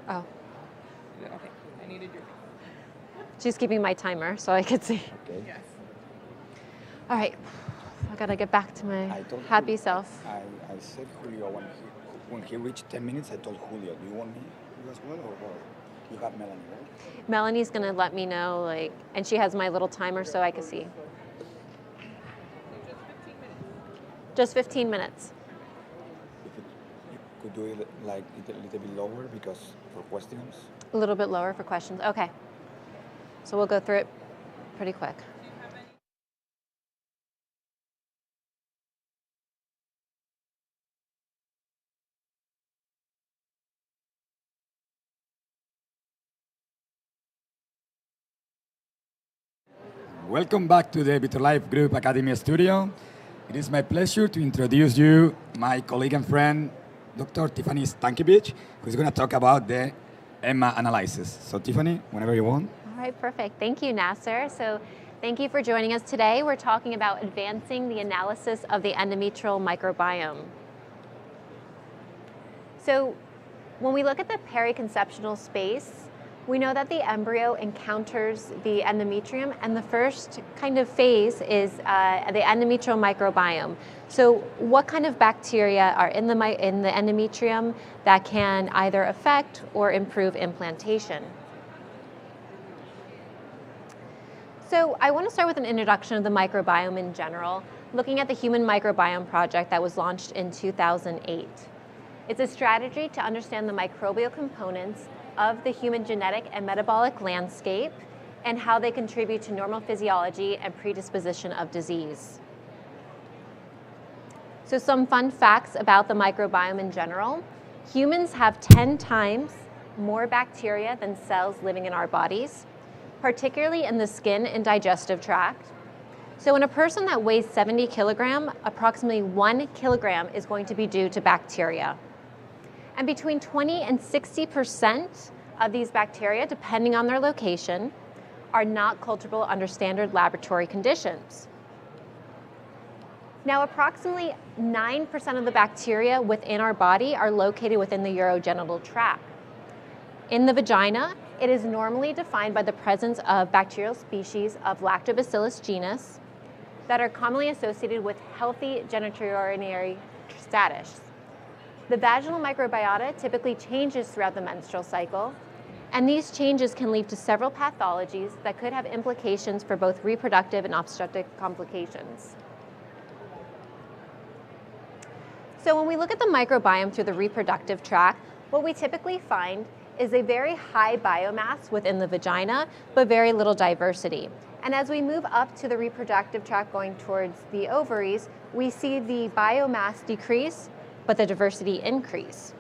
Oh. Okay, I needed your. She's keeping my timer so I could see. Okay. Yes. All right, I gotta get back to my happy self. I said Julio when he reached 10 minutes, I told Julio, do you want me as well or what? You got Melanie, right? Melanie's gonna let me know, and she has my little timer so I can see. Just 15 minutes. You could do it like a little bit lower because for questions. A little bit lower for questions. Okay. So we'll go through it pretty quick. Welcome back to the Vitrolife Group Academy Studio. It is my pleasure to introduce you my colleague and friend, Dr. Tiffany Stankiewicz, who's going to talk about the EMMA analysis. So Tiffany, whenever you want. All right, perfect. Thank you, Nasser. So thank you for joining us today. We're talking about advancing the analysis of the endometrial microbiome. So when we look at the periconceptional space, we know that the embryo encounters the endometrium, and the first kind of phase is the endometrial microbiome. So what kind of bacteria are in the endometrium that can either affect or improve implantation? So I want to start with an introduction of the microbiome in general, looking at the Human Microbiome Project that was launched in 2008. It's a strategy to understand the microbial components of the human genetic and metabolic landscape and how they contribute to normal physiology and predisposition of disease. So some fun facts about the microbiome in general. Humans have 10 times more bacteria than cells living in our bodies, particularly in the skin and digestive tract. So in a person that weighs 70 kilograms, approximately 1 kilogram is going to be due to bacteria. And between 20 and 60% of these bacteria, depending on their location, are not cultivable under standard laboratory conditions. Now, approximately 9% of the bacteria within our body are located within the urogenital tract. In the vagina, it is normally defined by the presence of bacterial species of Lactobacillus genus that are commonly associated with healthy genitourinary status. The vaginal microbiota typically changes throughout the menstrual cycle, and these changes can lead to several pathologies that could have implications for both reproductive and obstetric complications. So when we look at the microbiome through the reproductive tract, what we typically find is a very high biomass within the vagina, but very little diversity. And as we move up to the reproductive tract going towards the ovaries, we see the biomass decrease, but the diversity increase.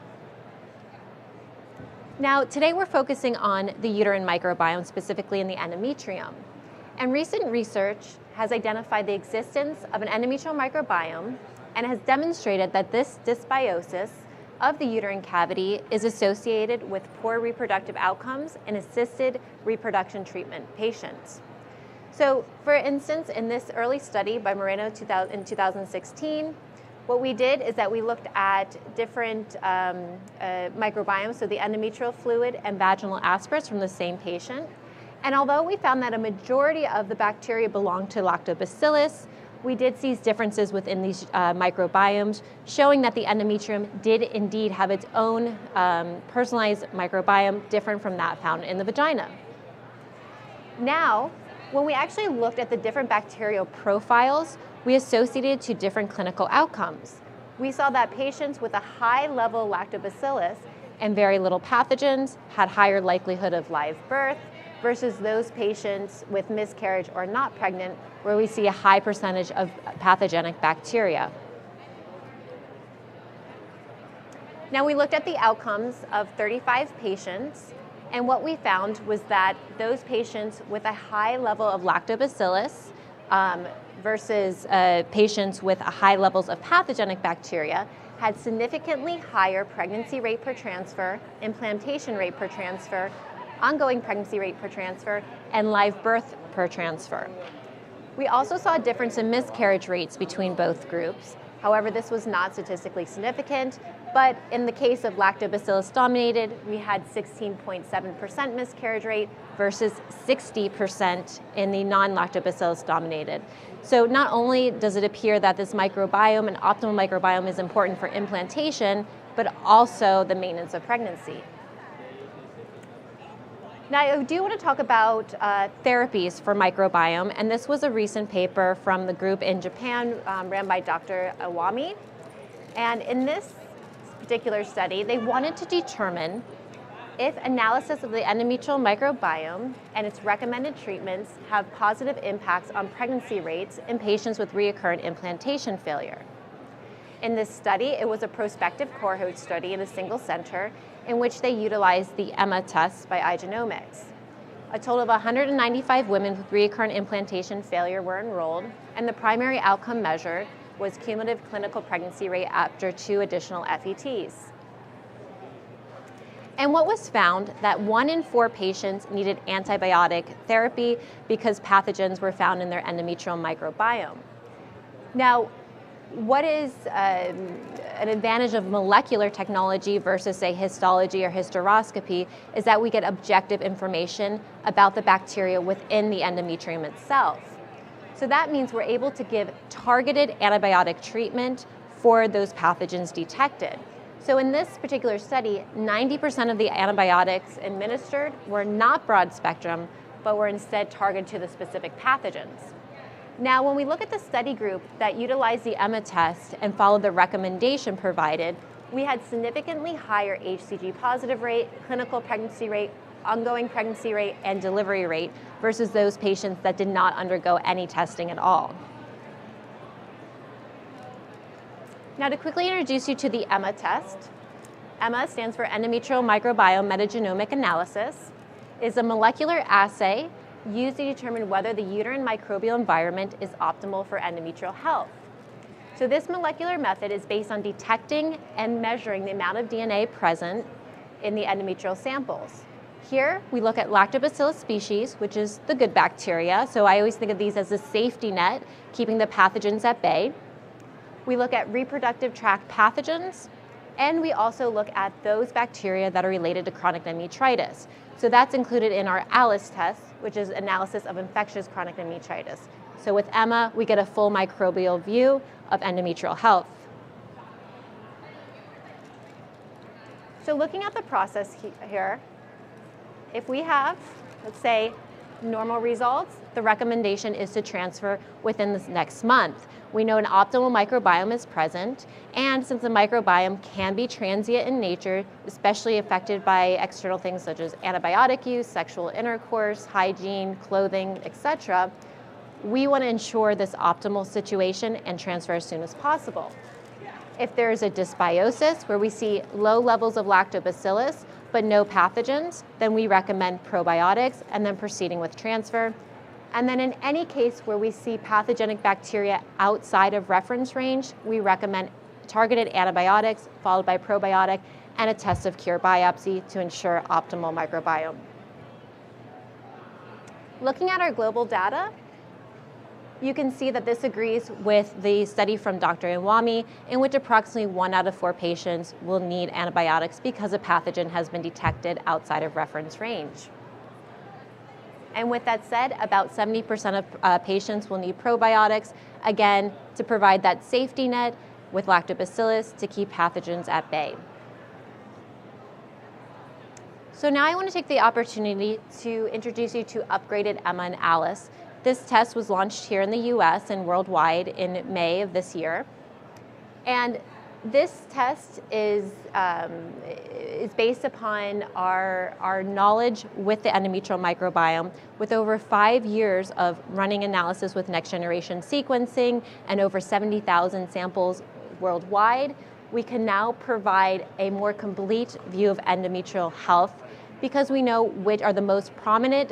Now, today we're focusing on the uterine microbiome, specifically in the endometrium. And recent research has identified the existence of an endometrial microbiome and has demonstrated that this dysbiosis of the uterine cavity is associated with poor reproductive outcomes in assisted reproduction treatment patients. So, for instance, in this early study by Moreno in 2016, what we did is that we looked at different microbiomes, so the endometrial fluid and vaginal aspirates from the same patient. And although we found that a majority of the bacteria belonged to Lactobacillus, we did see differences within these microbiomes, showing that the endometrium did indeed have its own personalized microbiome different from that found in the vagina. Now, when we actually looked at the different bacterial profiles, we associated to different clinical outcomes. We saw that patients with a high level of Lactobacillus and very little pathogens had higher likelihood of live birth versus those patients with miscarriage or not pregnant, where we see a high percentage of pathogenic bacteria. Now, we looked at the outcomes of 35 patients, and what we found was that those patients with a high level of Lactobacillus versus patients with high levels of pathogenic bacteria had significantly higher pregnancy rate per transfer, implantation rate per transfer, ongoing pregnancy rate per transfer, and live birth per transfer. We also saw a difference in miscarriage rates between both groups. However, this was not statistically significant, but in the case of Lactobacillus dominated, we had 16.7% miscarriage rate versus 60% in the non-Lactobacillus dominated. So not only does it appear that this microbiome and optimal microbiome is important for implantation, but also the maintenance of pregnancy. Now, I do want to talk about therapies for microbiome, and this was a recent paper from the group in Japan ran by Dr. Awami. And in this particular study, they wanted to determine if analysis of the endometrial microbiome and its recommended treatments have positive impacts on pregnancy rates in patients with recurrent implantation failure. In this study, it was a prospective cohort study in a single center in which they utilized the EMMA test by iGenomics. A total of 195 women with recurrent implantation failure were enrolled, and the primary outcome measured was cumulative clinical pregnancy rate after 2 additional FETs. And what was found that 1 in 4 patients needed antibiotic therapy because pathogens were found in their endometrial microbiome. Now, what is an advantage of molecular technology versus, say, histology or hysteroscopy is that we get objective information about the bacteria within the endometrium itself. So that means we're able to give targeted antibiotic treatment for those pathogens detected. So in this particular study, 90% of the antibiotics administered were not broad spectrum, but were instead targeted to the specific pathogens. Now, when we look at the study group that utilized the EMMA test and followed the recommendation provided, we had significantly higher HCG positive rate, clinical pregnancy rate, ongoing pregnancy rate, and delivery rate versus those patients that did not undergo any testing at all. Now to quickly introduce you to the EMMA test. EMMA stands for Endometrial Microbiome Metagenomic Analysis. It is a molecular assay used to determine whether the uterine microbial environment is optimal for endometrial health. So this molecular method is based on detecting and measuring the amount of DNA present in the endometrial samples. Here, we look at Lactobacillus species, which is the good bacteria. So I always think of these as a safety net, keeping the pathogens at bay. We look at reproductive tract pathogens, and we also look at those bacteria that are related to chronic endometritis. So that's included in our ALICE test, which is analysis of infectious chronic endometritis. So with EMMA, we get a full microbial view of endometrial health. So looking at the process here, if we have, let's say, normal results, the recommendation is to transfer within this next month. We know an optimal microbiome is present, and since the microbiome can be transient in nature, especially affected by external things such as antibiotic use, sexual intercourse, hygiene, clothing, etc., we want to ensure this optimal situation and transfer as soon as possible. If there is a dysbiosis where we see low levels of lactobacillus but no pathogens, then we recommend probiotics and then proceeding with transfer. And then in any case where we see pathogenic bacteria outside of reference range, we recommend targeted antibiotics followed by probiotic and a test of cure biopsy to ensure optimal microbiome. Looking at our global data, you can see that this agrees with the study from Dr. Inwami, in which approximately 1 out of 4 patients will need antibiotics because a pathogen has been detected outside of reference range. And with that said, about 70% of patients will need probiotics, again, to provide that safety net with lactobacillus to keep pathogens at bay. So now I want to take the opportunity to introduce you to upgraded EMMA and ALICE. This test was launched here in the US and worldwide in May of this year. And this test is based upon our knowledge with the endometrial microbiome, with over 5 years of running analysis with next generation sequencing and over 70,000 samples worldwide. We can now provide a more complete view of endometrial health because we know which are the most prominent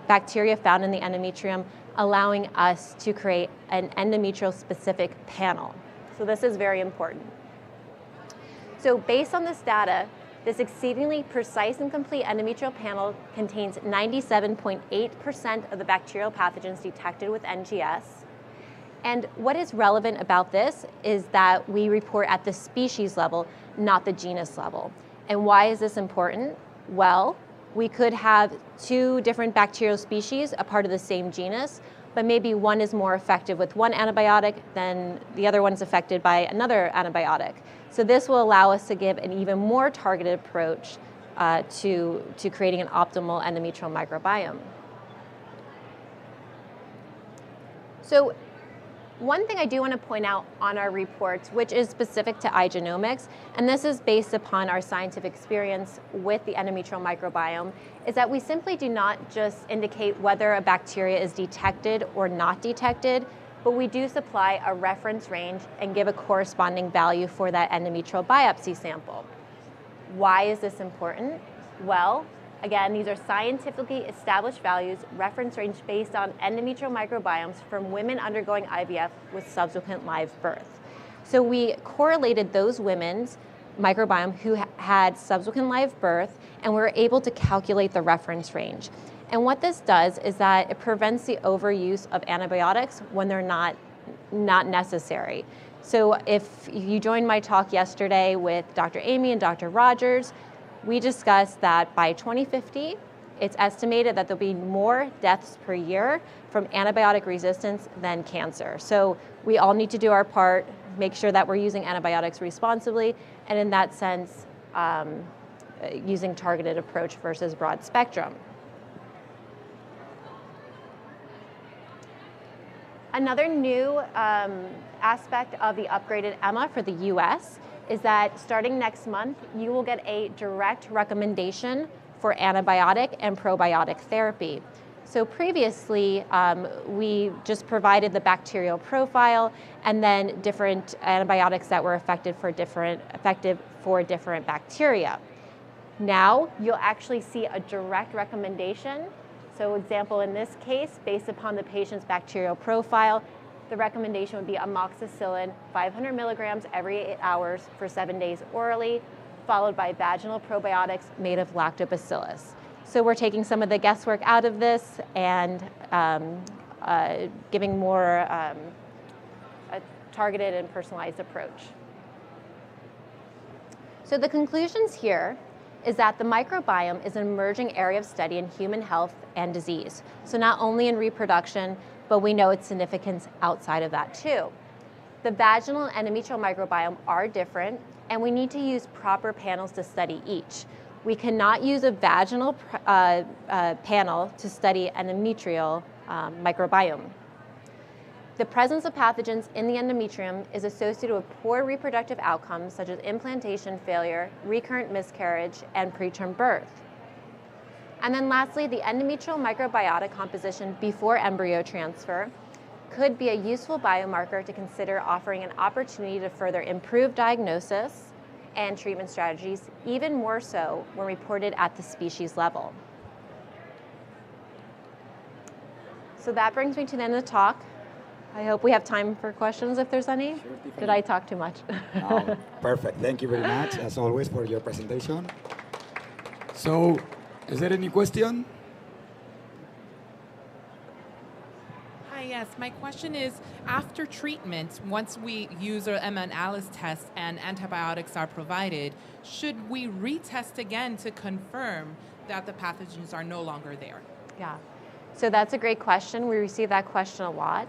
bacteria found in the endometrium, allowing us to create an endometrial specific panel. So this is very important. So based on this data, this exceedingly precise and complete endometrial panel contains 97.8% of the bacterial pathogens detected with NGS. And what is relevant about this is that we report at the species level, not the genus level. And why is this important? Well, we could have 2 different bacterial species, a part of the same genus, but maybe one is more effective with one antibiotic than the other one's affected by another antibiotic. So this will allow us to give an even more targeted approach to creating an optimal endometrial microbiome. So one thing I do want to point out on our reports, which is specific to iGenomics, and this is based upon our scientific experience with the endometrial microbiome, is that we simply do not just indicate whether a bacteria is detected or not detected, but we do supply a reference range and give a corresponding value for that endometrial biopsy sample. Why is this important? Well, again, these are scientifically established values, reference range based on endometrial microbiomes from women undergoing IVF with subsequent live birth. So we correlated those women's microbiome who had subsequent live birth, and we were able to calculate the reference range. And what this does is that it prevents the overuse of antibiotics when they're not necessary. So if you joined my talk yesterday with Dr. Amy and Dr. Rogers, we discussed that by 2050, it's estimated that there'll be more deaths per year from antibiotic resistance than cancer. So we all need to do our part, make sure that we're using antibiotics responsibly, and in that sense, using targeted approach versus broad spectrum. Another new aspect of the upgraded EMMA for the US is that starting next month, you will get a direct recommendation for antibiotic and probiotic therapy. So previously, we just provided the bacterial profile and then different antibiotics that were effective for different bacteria. Now, you'll actually see a direct recommendation. So example, in this case, based upon the patient's bacterial profile, the recommendation would be amoxicillin, 500 milligrams every 8 hours for 7 days orally, followed by vaginal probiotics made of lactobacillus. So we're taking some of the guesswork out of this and giving more a targeted and personalized approach. So the conclusions here is that the microbiome is an emerging area of study in human health and disease. So not only in reproduction, but we know its significance outside of that too. The vaginal and endometrial microbiome are different, and we need to use proper panels to study each. We cannot use a vaginal panel to study endometrial microbiome. The presence of pathogens in the endometrium is associated with poor reproductive outcomes such as implantation failure, recurrent miscarriage, and preterm birth. And then lastly, the endometrial microbiota composition before embryo transfer could be a useful biomarker to consider offering an opportunity to further improve diagnosis and treatment strategies, even more so when reported at the species level. So that brings me to the end of the talk. I hope we have time for questions if there's any. Sure, Did I talk too much? Oh, perfect. Thank you very much, as always, for your presentation. So, is there any question? Hi, yes. My question is, after treatment, once we use our M-analysis test and antibiotics are provided, should we retest again to confirm that the pathogens are no longer there? Yeah. So that's a great question. We receive that question a lot.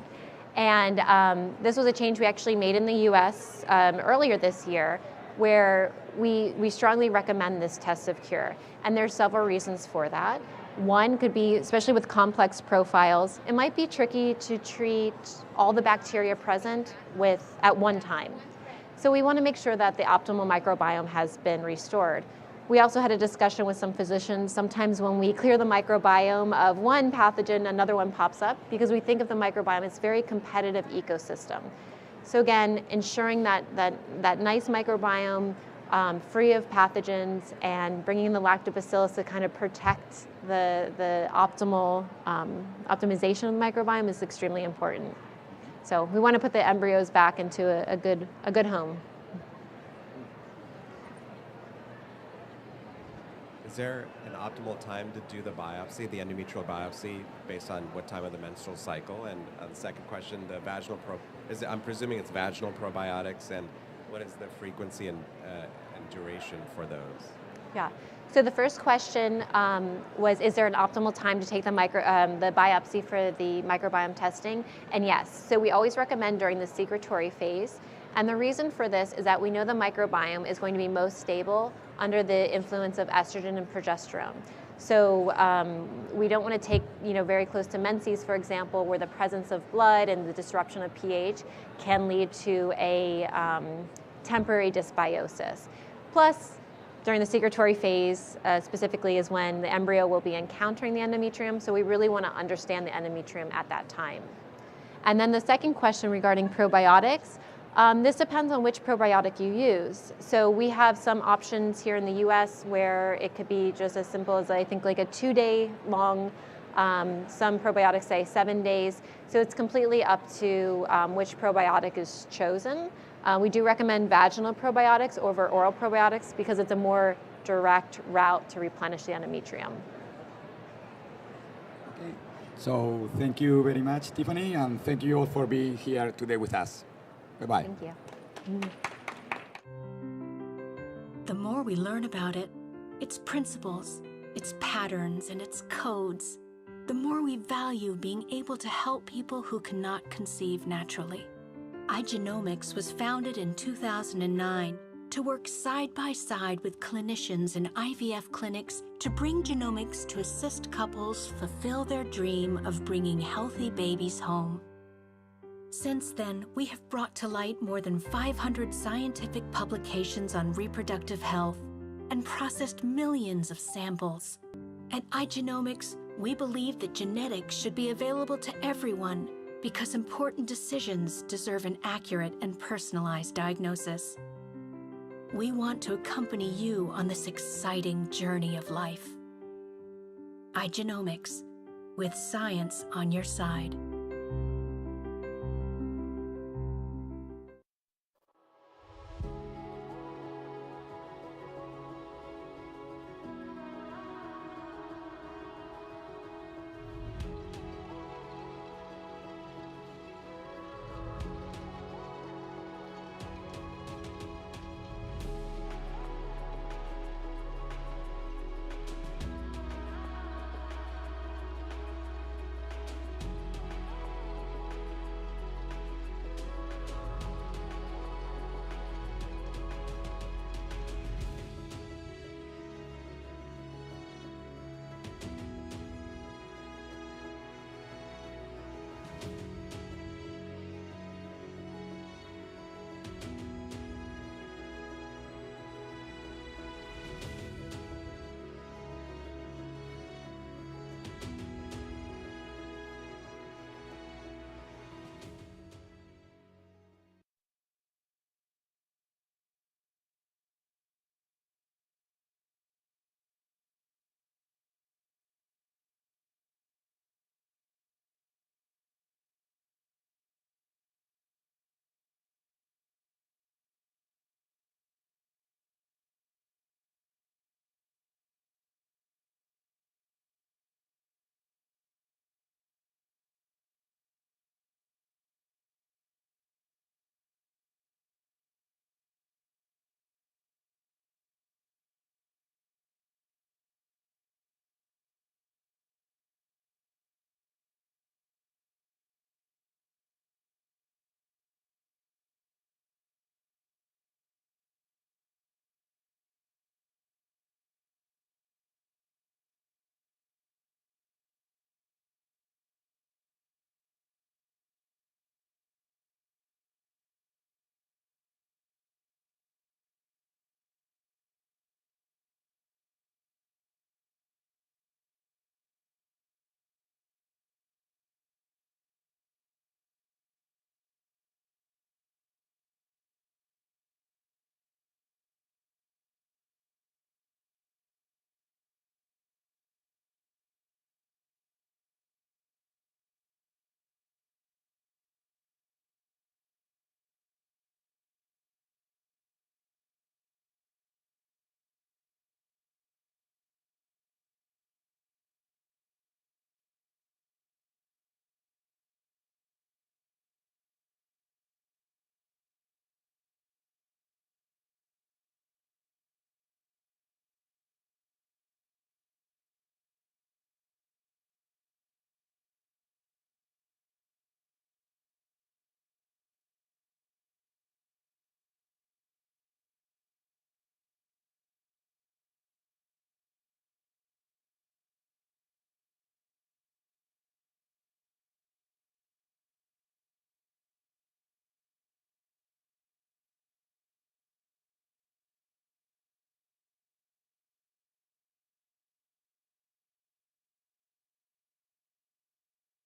And this was a change we actually made in the US earlier this year, where we strongly recommend this test of cure. And there's several reasons for that. One could be, especially with complex profiles, it might be tricky to treat all the bacteria present at one time. So we want to make sure that the optimal microbiome has been restored. We also had a discussion with some physicians. Sometimes when we clear the microbiome of one pathogen, another one pops up because we think of the microbiome as a very competitive ecosystem. So again, ensuring that nice microbiome free of pathogens and bringing the lactobacillus to kind of protect the optimal optimization of the microbiome is extremely important. So we want to put the embryos back into a good home. Is there an optimal time to do the biopsy, the endometrial biopsy, based on what time of the menstrual cycle? And the second question, the vaginal I'm presuming it's vaginal probiotics, and what is the frequency and duration for those? Yeah. So the first question was, is there an optimal time to take the biopsy for the microbiome testing? And yes. So we always recommend during the secretory phase. And the reason for this is that we know the microbiome is going to be most stable under the influence of estrogen and progesterone. So we don't want to take, very close to menses, for example, where the presence of blood and the disruption of pH can lead to a temporary dysbiosis. Plus, during the secretory phase, specifically, is when the embryo will be encountering the endometrium. So we really want to understand the endometrium at that time. And then the second question regarding probiotics. This depends on which probiotic you use. So we have some options here in the US where it could be just as simple as, I think, like a 2-day long. Some probiotics say 7 days. So it's completely up to which probiotic is chosen. We do recommend vaginal probiotics over oral probiotics because it's a more direct route to replenish the endometrium. Okay. So thank you very much, Tiffany, and thank you all for being here today with us. Bye-bye. Thank you. The more we learn about it, its principles, its patterns, and its codes, the more we value being able to help people who cannot conceive naturally. iGenomics was founded in 2009 to work side by side with clinicians in IVF clinics to bring genomics to assist couples fulfill their dream of bringing healthy babies home. Since then, we have brought to light more than 500 scientific publications on reproductive health and processed millions of samples. At iGenomics, We believe that genetics should be available to everyone because important decisions deserve an accurate and personalized diagnosis. We want to accompany you on this exciting journey of life. iGenomics, with science on your side.